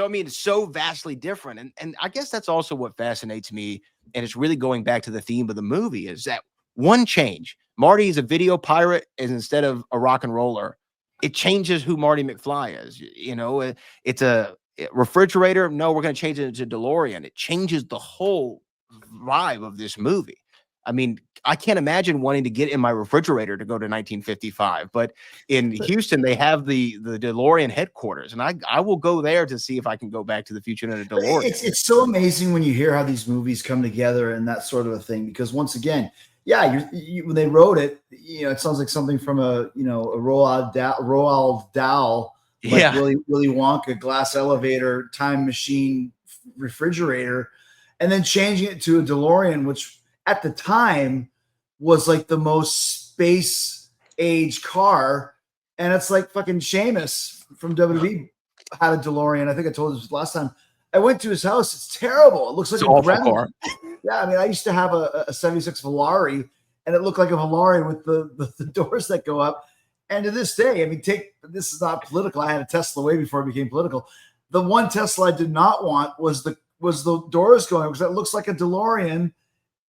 mean, it's so vastly different. And I guess that's also what fascinates me. And it's really going back to the theme of the movie is that one change. Marty is a video pirate instead of a rock and roller. It changes who Marty McFly is. You know, it's a refrigerator. No, we're going to change it into DeLorean. It changes the whole vibe of this movie. I mean, I can't imagine wanting to get in my refrigerator to go to 1955, but in Houston, they have the DeLorean headquarters, and I will go there to see if I can go back to the future in a DeLorean. It's so amazing when you hear how these movies come together and that sort of a thing, because once again, yeah, when they wrote it, you know, it sounds like something from a Roald Dahl, like Willy Wonka, glass elevator, time machine, refrigerator, and then changing it to a DeLorean, which at the time was like the most space age car. And it's like fucking Seamus from WWE had a DeLorean. I think I told you this last time. I went to his house. It's terrible. It looks like a Gremlin car. Yeah, I mean, I used to have a 76 Volare, and it looked like a Volare with the doors that go up. And to this day, I mean, this is not political. I had a Tesla way before it became political. The one Tesla I did not want was the doors going, because it looks like a DeLorean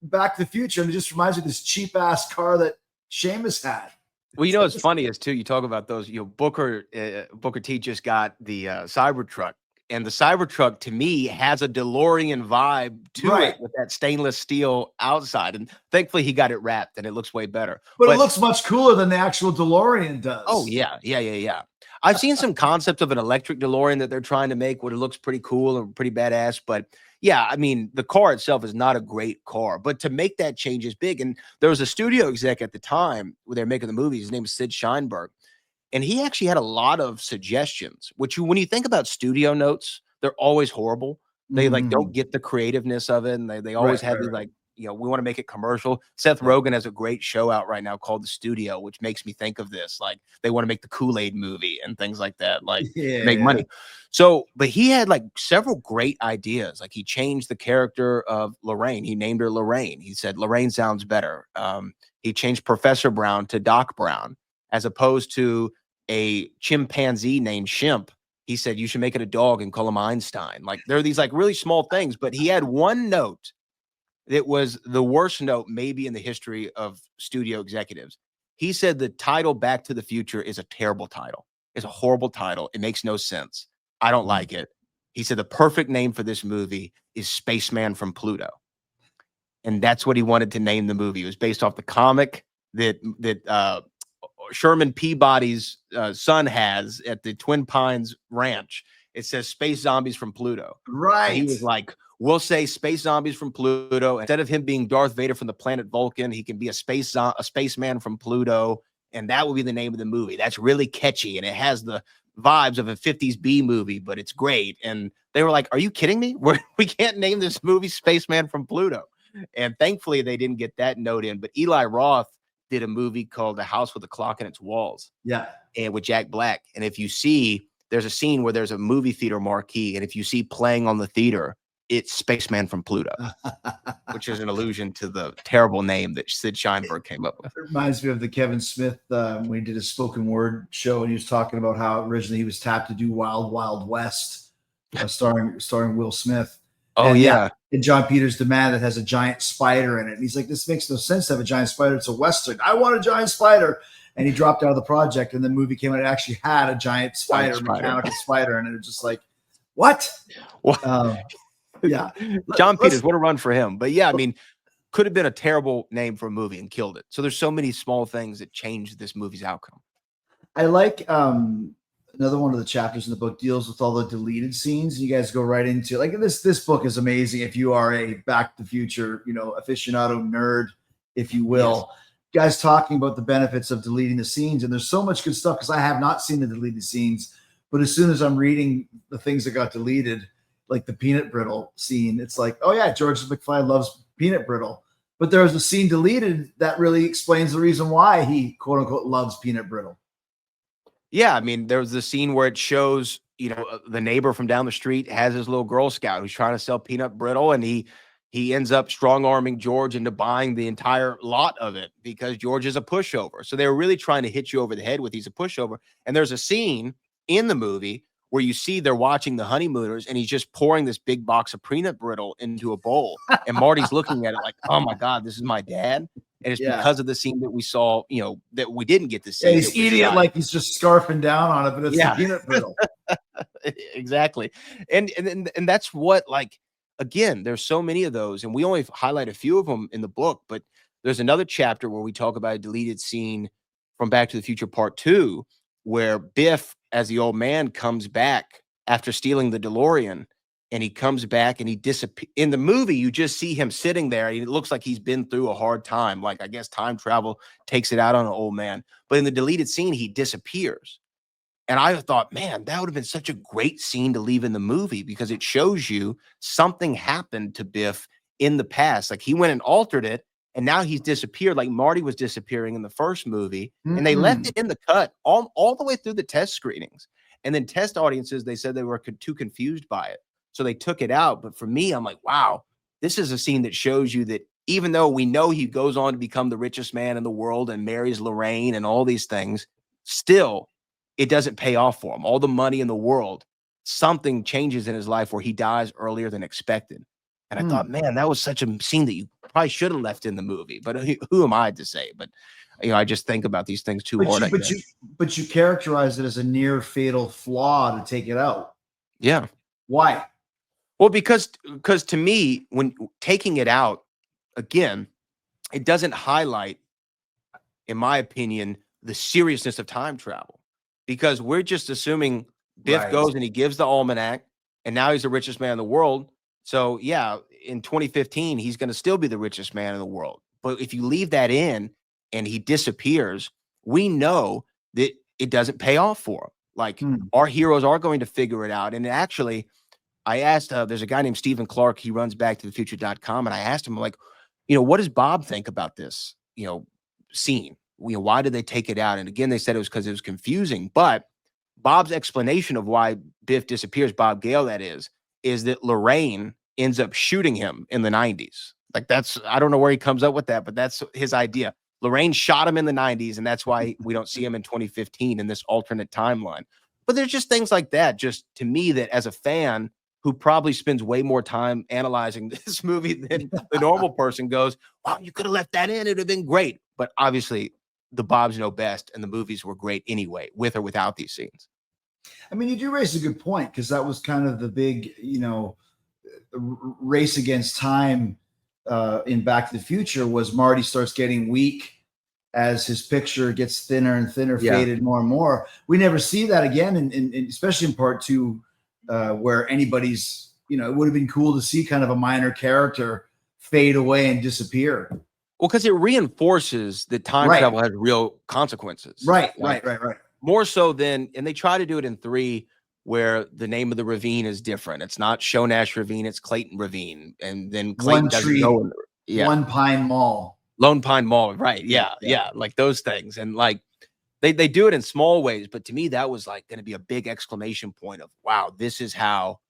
Back to the Future, and it just reminds me of this cheap ass car that Seamus had. Well, you know what's funny is too, you talk about those. You know, Booker T just got the Cybertruck, and the Cybertruck to me has a DeLorean vibe to it with that stainless steel outside, and thankfully he got it wrapped, and it looks way better. But it looks much cooler than the actual DeLorean does. Oh yeah. I've seen some concept of an electric DeLorean that they're trying to make, where it looks pretty cool and pretty badass, but. Yeah, I mean, the car itself is not a great car, but to make that change is big. And there was a studio exec at the time where they're making the movie. His name is Sid Sheinberg. And he actually had a lot of suggestions, which when you think about studio notes, they're always horrible. They like don't get the creativeness of it. And they always have these like, you know, we want to make it commercial. Seth Rogen has a great show out right now called The Studio, which makes me think of this. Like they want to make the Kool-Aid movie and things like that, like make money. So, but he had like several great ideas. Like he changed the character of Lorraine. He named her Lorraine. He said, Lorraine sounds better. He changed Professor Brown to Doc Brown, as opposed to a chimpanzee named Shemp. He said, you should make it a dog and call him Einstein. Like there are these like really small things, but he had one note. It was the worst note maybe in the history of studio executives. He said the title Back to the Future is a terrible title. It's a horrible title. It makes no sense. I don't like it. He said the perfect name for this movie is Spaceman from Pluto. And that's what he wanted to name the movie. It was based off the comic that Sherman Peabody's son has at the Twin Pines Ranch. It says Space Zombies from Pluto. Right. And he was like, we'll say Space Zombies from Pluto. Instead of him being Darth Vader from the planet Vulcan, he can be a spaceman from Pluto, and that will be the name of the movie. That's really catchy, and it has the vibes of a 50s B movie, but it's great. And they were like, are you kidding me? We can't name this movie Spaceman from Pluto. And thankfully, they didn't get that note in. But Eli Roth did a movie called The House with a Clock in Its Walls. Yeah. And with Jack Black. And if you see, there's a scene where there's a movie theater marquee, and if you see playing on the theater, it's Spaceman from Pluto, which is an allusion to the terrible name that Sid Sheinberg came up with. It reminds me of the Kevin Smith when he did a spoken word show, and he was talking about how originally he was tapped to do Wild Wild West, starring Will Smith. Oh, and, yeah. And John Peters' Demand that has a giant spider in it. And he's like, this makes no sense to have a giant spider. It's a Western. I want a giant spider. And he dropped out of the project, and the movie came out. It actually had a giant spider, mechanical spider, and it was just like, what? Yeah. John Peters, what a run for him. But yeah, I mean, could have been a terrible name for a movie and killed it. So there's so many small things that changed this movie's outcome. I like another one of the chapters in the book deals with all the deleted scenes. You guys go right into like this book is amazing if you are a Back to the Future, aficionado nerd, if you will. Yes. Guys talking about the benefits of deleting the scenes, and there's so much good stuff because I have not seen the deleted scenes, but as soon as I'm reading the things that got deleted, like the peanut brittle scene, it's like, oh yeah, George McFly loves peanut brittle. But there's a scene deleted that really explains the reason why he quote unquote loves peanut brittle. Yeah, I mean, there was the scene where it shows, the neighbor from down the street has his little Girl Scout who's trying to sell peanut brittle, and he ends up strong arming George into buying the entire lot of it because George is a pushover. So they were really trying to hit you over the head with he's a pushover. And there's a scene in the movie where you see they're watching the honeymooners, and he's just pouring this big box of peanut brittle into a bowl, and Marty's looking at it like, oh my God, this is my dad. And it's because of the scene that we saw, that we didn't get to see. Yeah, he's eating it like he's just scarfing down on it, but it's the peanut brittle. Exactly. And that's what, like, again, there's so many of those, and we only highlight a few of them in the book, but there's another chapter where we talk about a deleted scene from Back to the Future Part 2, where Biff, as the old man, comes back after stealing the DeLorean. And he comes back and he disappears. In the movie, you just see him sitting there. And it looks like he's been through a hard time. Like, I guess time travel takes it out on an old man. But in the deleted scene, he disappears. And I thought, man, that would have been such a great scene to leave in the movie because it shows you something happened to Biff in the past. Like, he went and altered it, and now he's disappeared like Marty was disappearing in the first movie. And they left it in the cut all the way through the test screenings. And then test audiences, they said they were too confused by it. So they took it out. But for me, I'm like, wow, this is a scene that shows you that even though we know he goes on to become the richest man in the world and marries Lorraine and all these things, still, it doesn't pay off for him. All the money in the world, something changes in his life where he dies earlier than expected. And I thought, man, that was such a scene that you probably should have left in the movie. But who am I to say? But I just think about these things too hard. But you characterize it as a near fatal flaw to take it out. Yeah. Why? Well, because to me, when taking it out, again, it doesn't highlight, in my opinion, the seriousness of time travel. Because we're just assuming Biff goes and he gives the almanac, and now he's the richest man in the world. So, yeah, in 2015, he's going to still be the richest man in the world. But if you leave that in and he disappears, we know that it doesn't pay off for him. Like, our heroes are going to figure it out. And actually, I asked, there's a guy named Stephen Clark. He runs backtothefuture.com. And I asked him, like, what does Bob think about this, scene? Why did they take it out? And again, they said it was because it was confusing. But Bob's explanation of why Biff disappears, Bob Gale, that is that Lorraine ends up shooting him in the 90s. Like, I don't know where he comes up with that, but that's his idea. Lorraine shot him in the 90s, and that's why we don't see him in 2015 in this alternate timeline. But there's just things like that, just to me, that as a fan who probably spends way more time analyzing this movie than the normal person goes, wow, you could have left that in. It would have been great. But obviously, the Bobs know best, and the movies were great anyway, with or without these scenes. I mean, you do raise a good point, because that was kind of the big, race against time in Back to the Future, was Marty starts getting weak as his picture gets thinner and thinner, faded more and more. We never see that again, in especially in part 2, where anybody's, it would have been cool to see kind of a minor character fade away and disappear. Well, because it reinforces that time travel has real consequences. Right. More so than, and they try to do it in 3, where the name of the ravine is different. It's not Shonash Ravine, it's Clayton Ravine. And then Clayton doesn't go in there. Lone Pine Mall. Lone Pine Mall, right. Yeah. Like those things. And like they do it in small ways, but to me, that was like going to be a big exclamation point of, wow, this is how,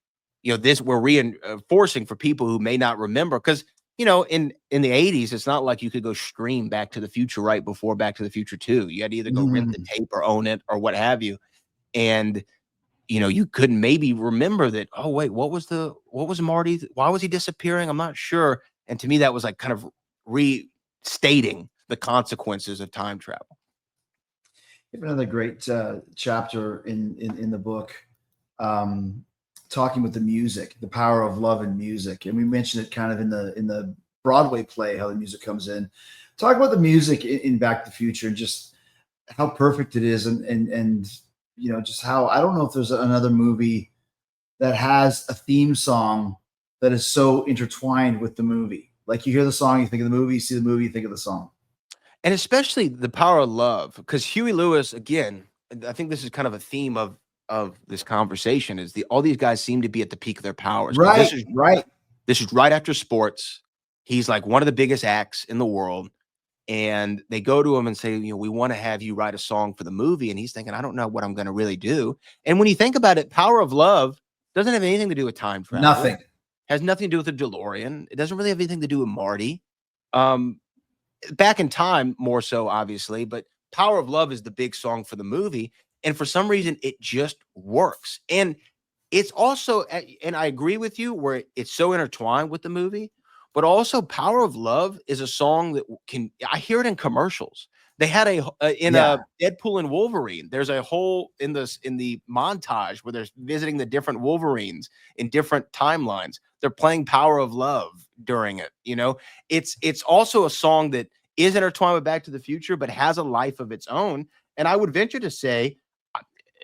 this we're reinforcing for people who may not remember. Because in the 80s, it's not like you could go stream Back to the Future right before Back to the Future 2. You had to either go rent the tape or own it or what have you. And, you couldn't maybe remember that, oh, wait, what was Marty? Why was he disappearing? I'm not sure. And to me, that was like kind of restating the consequences of time travel. You have another great chapter in the book, talking with the music, the power of love and music. And we mentioned it kind of in the Broadway play, how the music comes in. Talk about the music in Back to the Future and just how perfect it is. And just how, I don't know if there's another movie that has a theme song that is so intertwined with the movie. Like, you hear the song, you think of the movie, you see the movie, you think of the song. And especially the power of love, because Huey Lewis, again, I think this is kind of a theme of of this conversation is all these guys seem to be at the peak of their powers. Right, This is right after sports. He's like one of the biggest acts in the world. And they go to him and say, we want to have you write a song for the movie. And he's thinking, I don't know what I'm going to really do. And when you think about it, Power of Love doesn't have anything to do with time travel. Nothing. Has nothing to do with the DeLorean. It doesn't really have anything to do with Marty. Back in time, more so, obviously. But Power of Love is the big song for the movie. And for some reason, it just works. And it's also, and I agree with you, where it's so intertwined with the movie. But also, Power of Love is a song that I hear it in commercials. They had a Deadpool and Wolverine. There's a whole in the montage where they're visiting the different Wolverines in different timelines. They're playing Power of Love during it. It's also a song that is intertwined with Back to the Future, but has a life of its own. And I would venture to say, I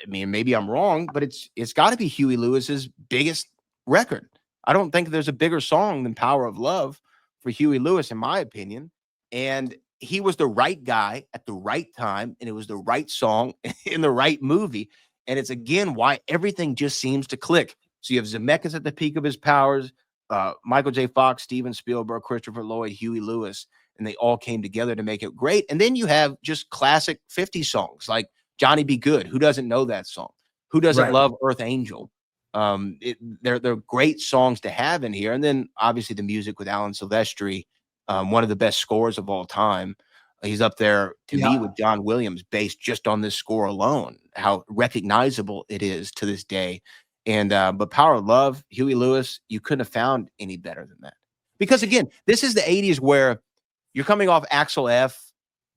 mean, maybe I'm wrong, but it's got to be Huey Lewis's biggest record. I don't think there's a bigger song than Power of Love for Huey Lewis, in my opinion. And he was the right guy at the right time, and it was the right song in the right movie. And it's, again, why everything just seems to click. So you have Zemeckis at the peak of his powers, Michael J. Fox, Steven Spielberg, Christopher Lloyd, Huey Lewis, and they all came together to make it great. And then you have just classic 50 songs like Johnny Be Good. Who doesn't know that song? Who doesn't love Earth Angel? They're great songs to have in here. And then obviously the music with Alan Silvestri, one of the best scores of all time. He's up there to me with John Williams, based just on this score alone, how recognizable it is to this day. And but Power of Love, Huey Lewis, you couldn't have found any better than that. Because again, this is the 80s where you're coming off Axel F,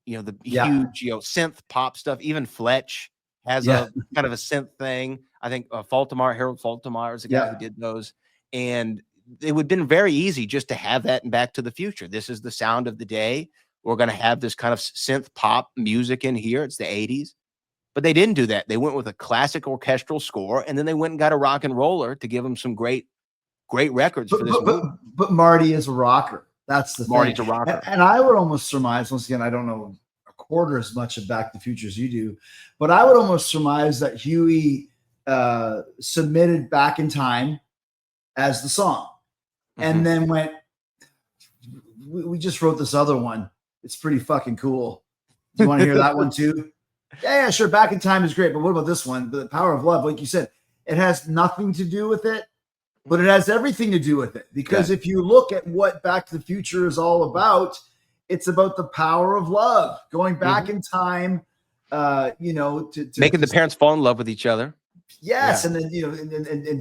the huge, synth pop stuff. Even Fletch has a kind of a synth thing. I think Harold Faltermeyer is the guy who did those. And it would have been very easy just to have that in Back to the Future. This is the sound of the day. We're going to have this kind of synth pop music in here. It's the 80s. But they didn't do that. They went with a classic orchestral score, and then they went and got a rock and roller to give them some great records for this movie. But Marty is a rocker. That's the thing. Marty's a rocker. And I would almost surmise, once again, I don't know a quarter as much of Back to the Future as you do, but I would almost surmise that Huey submitted Back in Time as the song, and then went, we just wrote this other one. It's pretty fucking cool. Do you want to hear that one too? Yeah, sure. Back in Time is great, but what about this one? The Power of Love, like you said, it has nothing to do with it, but it has everything to do with it. Because if you look at what Back to the Future is all about, it's about the power of love, going back in time, to making the parents fall in love with each other. Yes, and then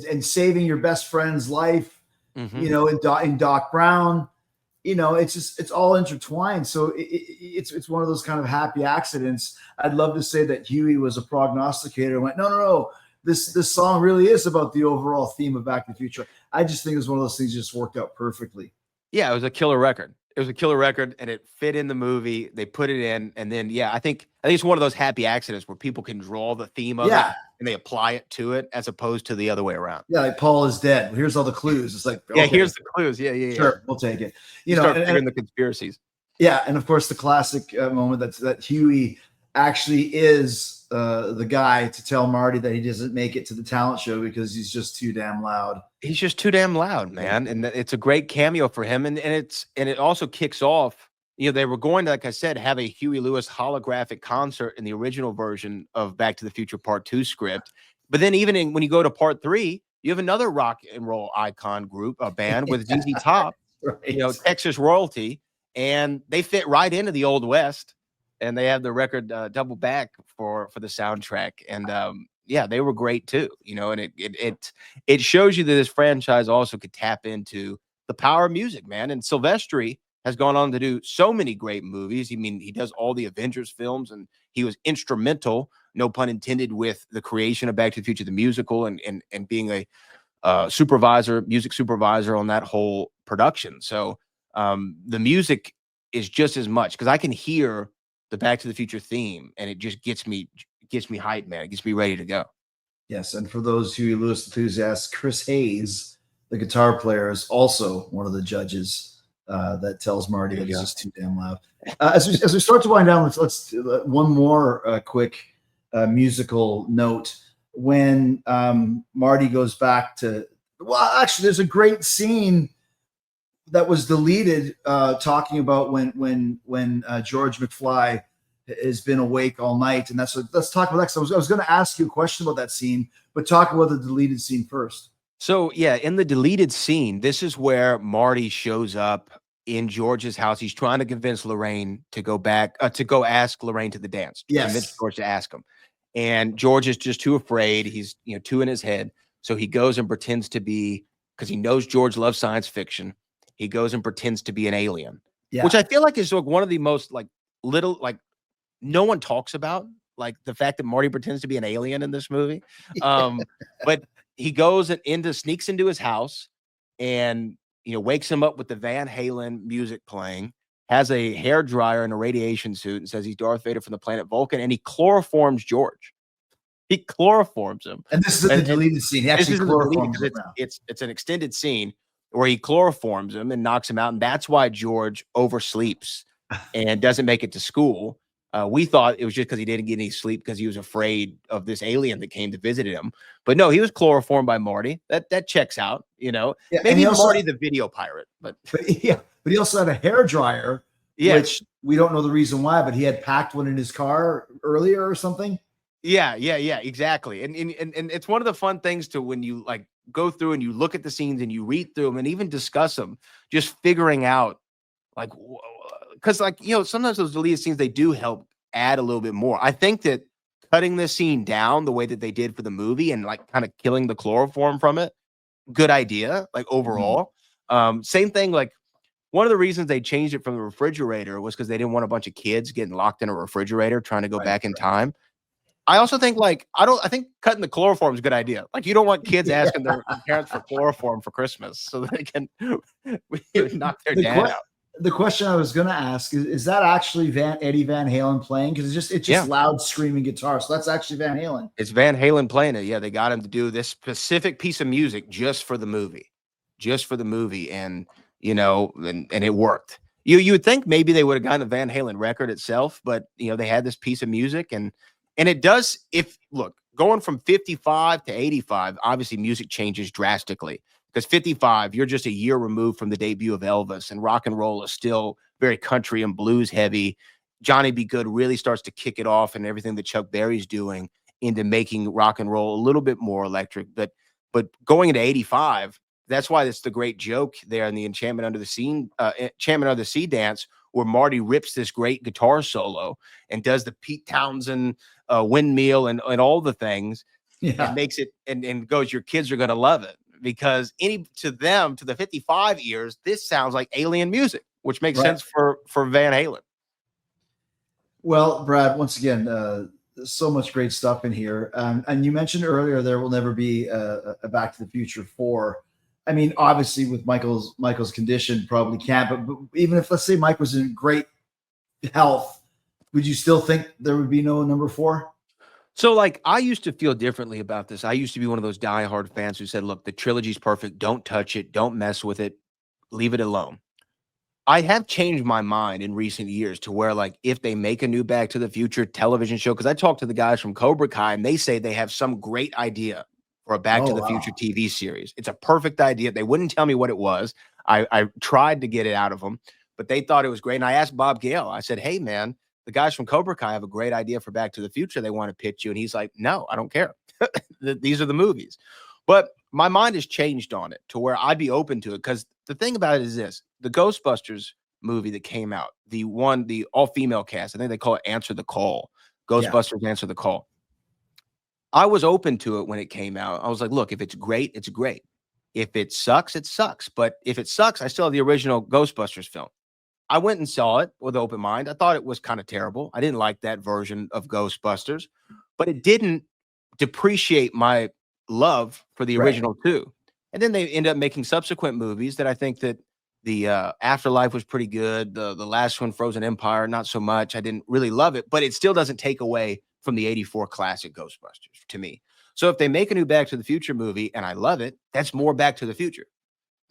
and saving your best friend's life, in Doc Brown. It's all intertwined. So it's one of those kind of happy accidents. I'd love to say that Huey was a prognosticator and went, no, this song really is about the overall theme of Back to the Future. I just think it was one of those things that just worked out perfectly. Yeah, it was a killer record. It was a killer record, and it fit in the movie. They put it in, and then I think it's one of those happy accidents where people can draw the theme of it and they apply it to it, as opposed to the other way around. Yeah, like Paul is dead. Well, here's all the clues. It's like, okay, here's the clues. Yeah. Sure, we'll take it. Start figuring the conspiracies. Yeah, and of course the classic moment that Huey actually is the guy to tell Marty that he doesn't make it to the talent show because he's just too damn loud. He's just too damn loud, man. And it's a great cameo for him. And it also kicks off, they were going to, like I said, have a Huey Lewis holographic concert in the original version of Back to the Future Part 2 script. But then even when you go to Part 3, you have another rock and roll icon group, a band with ZZ Top, Texas royalty, and they fit right into the Old West. And they have the record double back for the soundtrack. And they were great too, and it shows you that this franchise also could tap into the power of music, man. And Silvestri has gone on to do so many great movies. I mean, he does all the Avengers films, and he was instrumental, no pun intended, with the creation of Back to the Future, the musical, and being a music supervisor on that whole production. So the music is just as much, because I can hear the Back to the Future theme, and it just gets me hyped, man. It gets me ready to go. Yes, and for those Huey Lewis enthusiasts, Chris Hayes, the guitar player, is also one of the judges that tells Marty that he's just too damn loud. As we start to wind down, let's one more quick musical note. when Marty goes back to, well, actually, there's a great scene that was deleted talking about when George McFly has been awake all night, and that's what, let's talk about that. 'Cause I was going to ask you a question about that scene, but talk about the deleted scene first. So yeah, in the deleted scene, this is where Marty shows up in George's house. He's trying to convince Lorraine to go back, to go ask Lorraine to the dance, to convince Yes. George to ask him. And George is just too afraid. He's, too in his head. So he goes and pretends to be, because he knows George loves science fiction. He goes and pretends to be an alien, Yeah. which I feel like is like one of the most no one talks about, like the fact that Marty pretends to be an alien in this movie. But he goes and sneaks into his house and, wakes him up with the Van Halen music playing, has a hair dryer and a radiation suit, and says he's Darth Vader from the planet Vulcan, and he chloroforms George. He chloroforms him. And this is the deleted scene. He actually chloroforms him. It's an extended scene where he chloroforms him and knocks him out, and that's why George oversleeps and doesn't make it to school. We thought it was just because he didn't get any sleep because he was afraid of this alien that came to visit him. But no, he was chloroformed by Marty. That checks out, Yeah, maybe Marty the video pirate, but he also had a hair dryer, which we don't know the reason why, but he had packed one in his car earlier or something. Yeah, exactly. And it's one of the fun things to, when you like go through and you look at the scenes and you read through them and even discuss them, just figuring out like, because sometimes those deleted scenes, they do help add a little bit more. I think that cutting this scene down the way that they did for the movie and like kind of killing the chloroform from it, good idea, like overall. Same thing, like one of the reasons they changed it from the refrigerator was because they didn't want a bunch of kids getting locked in a refrigerator trying to go back in time. I also think I think cutting the chloroform is a good idea. Like you don't want kids asking their parents for chloroform for Christmas so they can knock their dad out. The question I was going to ask is that actually Eddie Van Halen playing? Because it's just loud screaming guitar. So that's actually Van Halen. It's Van Halen playing it. Yeah, they got him to do this specific piece of music just for the movie, and and it worked. You would think maybe they would have gotten the Van Halen record itself, but they had this piece of music and it does. Going from 55 to 85, obviously music changes drastically. Because 55, you're just a year removed from the debut of Elvis, and rock and roll is still very country and blues heavy. Johnny B. Goode really starts to kick it off, and everything that Chuck Berry's doing into making rock and roll a little bit more electric. But going into 85, that's why it's the great joke there in the Enchantment Under the Sea dance, where Marty rips this great guitar solo and does the Pete Townsend windmill and all the things, and makes it and goes, your kids are going to love it. Because to the 55 ears, this sounds like alien music, which makes sense for Van Halen. Well, Brad, once again, so much great stuff in here. And you mentioned earlier there will never be a Back to the Future 4. I mean, obviously with Michael's condition, probably can't. But even if, let's say, Mike was in great health, would you still think there would be no number 4? So, I used to feel differently about this. I used to be one of those diehard fans who said, look, the trilogy's perfect. Don't touch it. Don't mess with it. Leave it alone. I have changed my mind in recent years to where, if they make a new Back to the Future television show, because I talked to the guys from Cobra Kai, and they say they have some great idea for a Back to the Future TV series. It's a perfect idea. They wouldn't tell me what it was. I tried to get it out of them, but they thought it was great. And I asked Bob Gale, I said, hey, man, the guys from Cobra Kai have a great idea for Back to the Future. They want to pitch you. And he's like, no, I don't care. These are the movies. But my mind has changed on it to where I'd be open to it. Because the thing about it is this, the Ghostbusters movie that came out, the all-female cast, I think they call it Answer the Call. Ghostbusters Answer the Call. I was open to it when it came out. I was like, look, if it's great, it's great. If it sucks, it sucks. But if it sucks, I still have the original Ghostbusters film. I went and saw it with open mind. I thought it was kind of terrible. I didn't like that version of Ghostbusters, but it didn't depreciate my love for the original too. And then they end up making subsequent movies that I think that the Afterlife was pretty good. The last one, Frozen Empire, not so much. I didn't really love it, but it still doesn't take away from the 84 classic Ghostbusters to me. So if they make a new Back to the Future movie and I love it, that's more Back to the Future.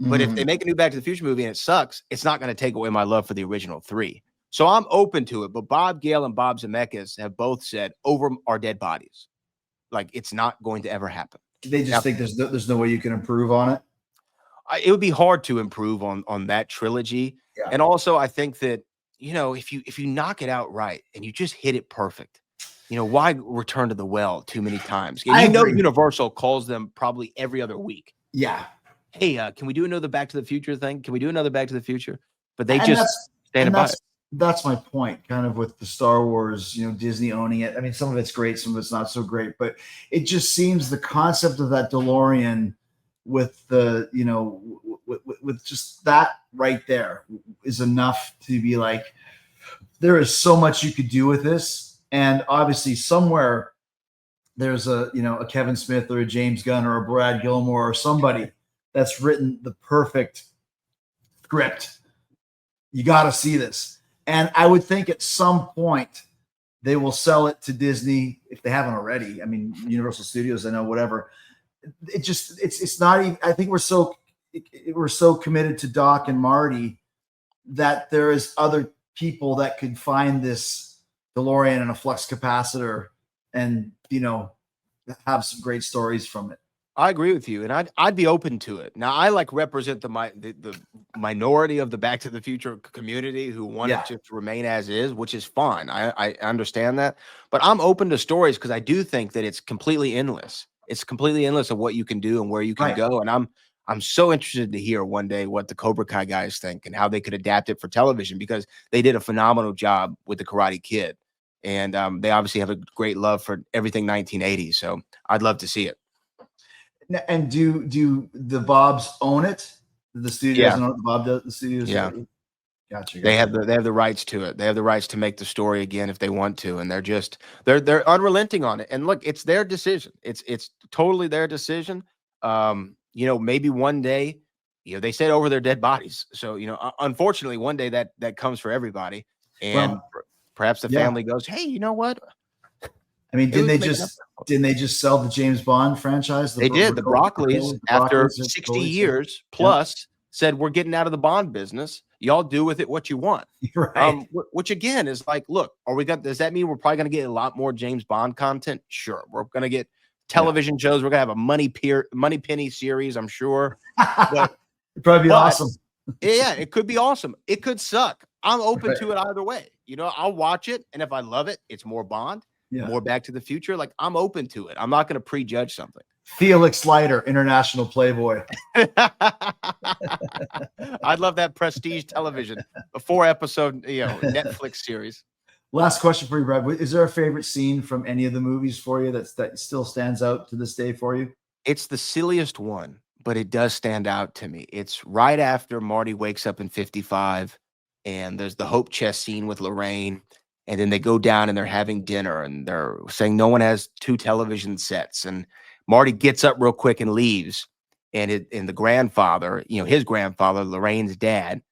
But if they make a new Back to the Future movie and it sucks, it's not going to take away my love for the original 3. So I'm open to it. But Bob Gale and Bob Zemeckis have both said over our dead bodies. like it's not going to ever happen. They just think there's no way you can improve on it. It would be hard to improve on that trilogy. Yeah. And also I think that, you know, if you knock it out right and you just hit it perfect, you know, why return to the well too many times? And you know, Universal calls them probably every other week. Yeah. Hey, can we do another Back to the Future thing? Can we do another Back to the Future? But they just stand by it. That's my point, kind of with the Star Wars, you know, Disney owning it. I mean, some of it's great, some of it's not so great, but it just seems the concept of that DeLorean with the, you know, with just that right there is enough to be like, there is so much you could do with this. And obviously somewhere there's a, you know, a Kevin Smith or a James Gunn or a Brad Gilmore or somebody that's written the perfect script. You got to see this. And I would think at some point they will sell it to Disney if they haven't already. I mean, Universal Studios, I know, whatever. It's not even, I think we're so committed to Doc and Marty that there is other people that could find this DeLorean and a flux capacitor and, you know, have some great stories from it. I agree with you, and I'd be open to it. Now, I like represent the minority of the Back to the Future community who want it to remain as is, which is fine. I understand that, but I'm open to stories because I do think that it's completely endless. It's completely endless of what you can do and where you can go. And I'm so interested to hear one day what the Cobra Kai guys think and how they could adapt it for television, because they did a phenomenal job with the Karate Kid, and they obviously have a great love for everything 1980s. So I'd love to see it. And do the Bobs own it? The studios own it? The Bob does, the studios. Yeah. Gotcha. They have the rights to it. They have the rights to make the story again if they want to, and they're unrelenting on it. And look, it's their decision. It's totally their decision. You know, maybe one day, you know, they said over their dead bodies. So, you know, unfortunately, one day that comes for everybody, and perhaps the family goes, "Hey, you know what? I mean, didn't they just sell the James Bond franchise? They did. The Broccoli's, after 60 years plus, said, we're getting out of the Bond business. Y'all do with it what you want. Right. Which again is like, look, does that mean we're probably going to get a lot more James Bond content? Sure. We're going to get television shows. We're going to have a Money Penny series, I'm sure. But it'd probably be awesome. Yeah, it could be awesome. It could suck. I'm open to it either way. You know, I'll watch it, and if I love it, it's more Bond. More Back to the Future. Like, I'm open to it. I'm not going to prejudge something. Felix Leiter, international playboy. I'd love that prestige television, a 4-episode, you know, Netflix series. Last question for you, Brad. Is there a favorite scene from any of the movies for you that still stands out to this day for you? It's the silliest one, but it does stand out to me. It's right after Marty wakes up in 55, and there's the hope chest scene with Lorraine. And then they go down and they're having dinner and they're saying no one has 2 television sets. And Marty gets up real quick and leaves. And the grandfather, you know, his grandfather, Lorraine's dad,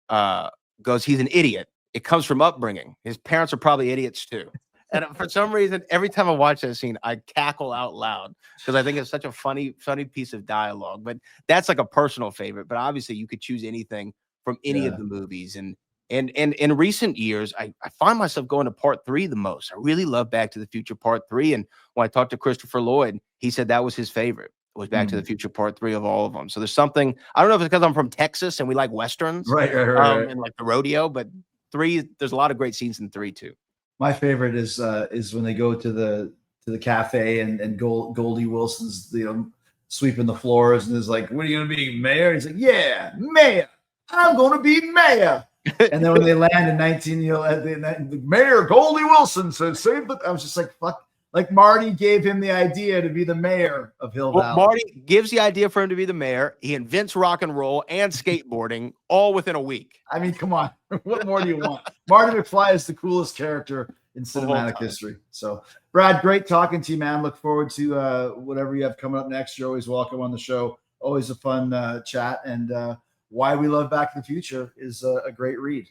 goes, he's an idiot. It comes from upbringing. His parents are probably idiots too. And for some reason, every time I watch that scene, I cackle out loud because I think it's such a funny piece of dialogue. But that's like a personal favorite. But obviously, you could choose anything from any of the movies. And in recent years, I find myself going to part 3 the most. I really love Back to the Future Part 3. And when I talked to Christopher Lloyd, he said that was his favorite, was Back to the Future Part 3 of all of them. So there's something, I don't know if it's because I'm from Texas and we like Westerns. Right. And like the rodeo, but 3, there's a lot of great scenes in 3 too. My favorite is when they go to the cafe and Goldie Wilson's, you know, sweeping the floors and is like, what are you going to be, mayor? He's like, yeah, mayor. I'm going to be mayor. And then when they land in 19, you know, the mayor Goldie Wilson says, "Save the." I was just like, "Fuck!" Like Marty gave him the idea to be the mayor of Hill Valley. Marty gives the idea for him to be the mayor. He invents rock and roll and skateboarding all within a week. I mean, come on, what more do you want? Marty McFly is the coolest character in cinematic history. So, Brad, great talking to you, man. Look forward to whatever you have coming up next. You're always welcome on the show. Always a fun chat and. Why We Love Back to the Future is a great read.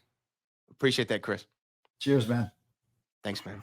Appreciate that, Chris. Cheers, man. Thanks, man.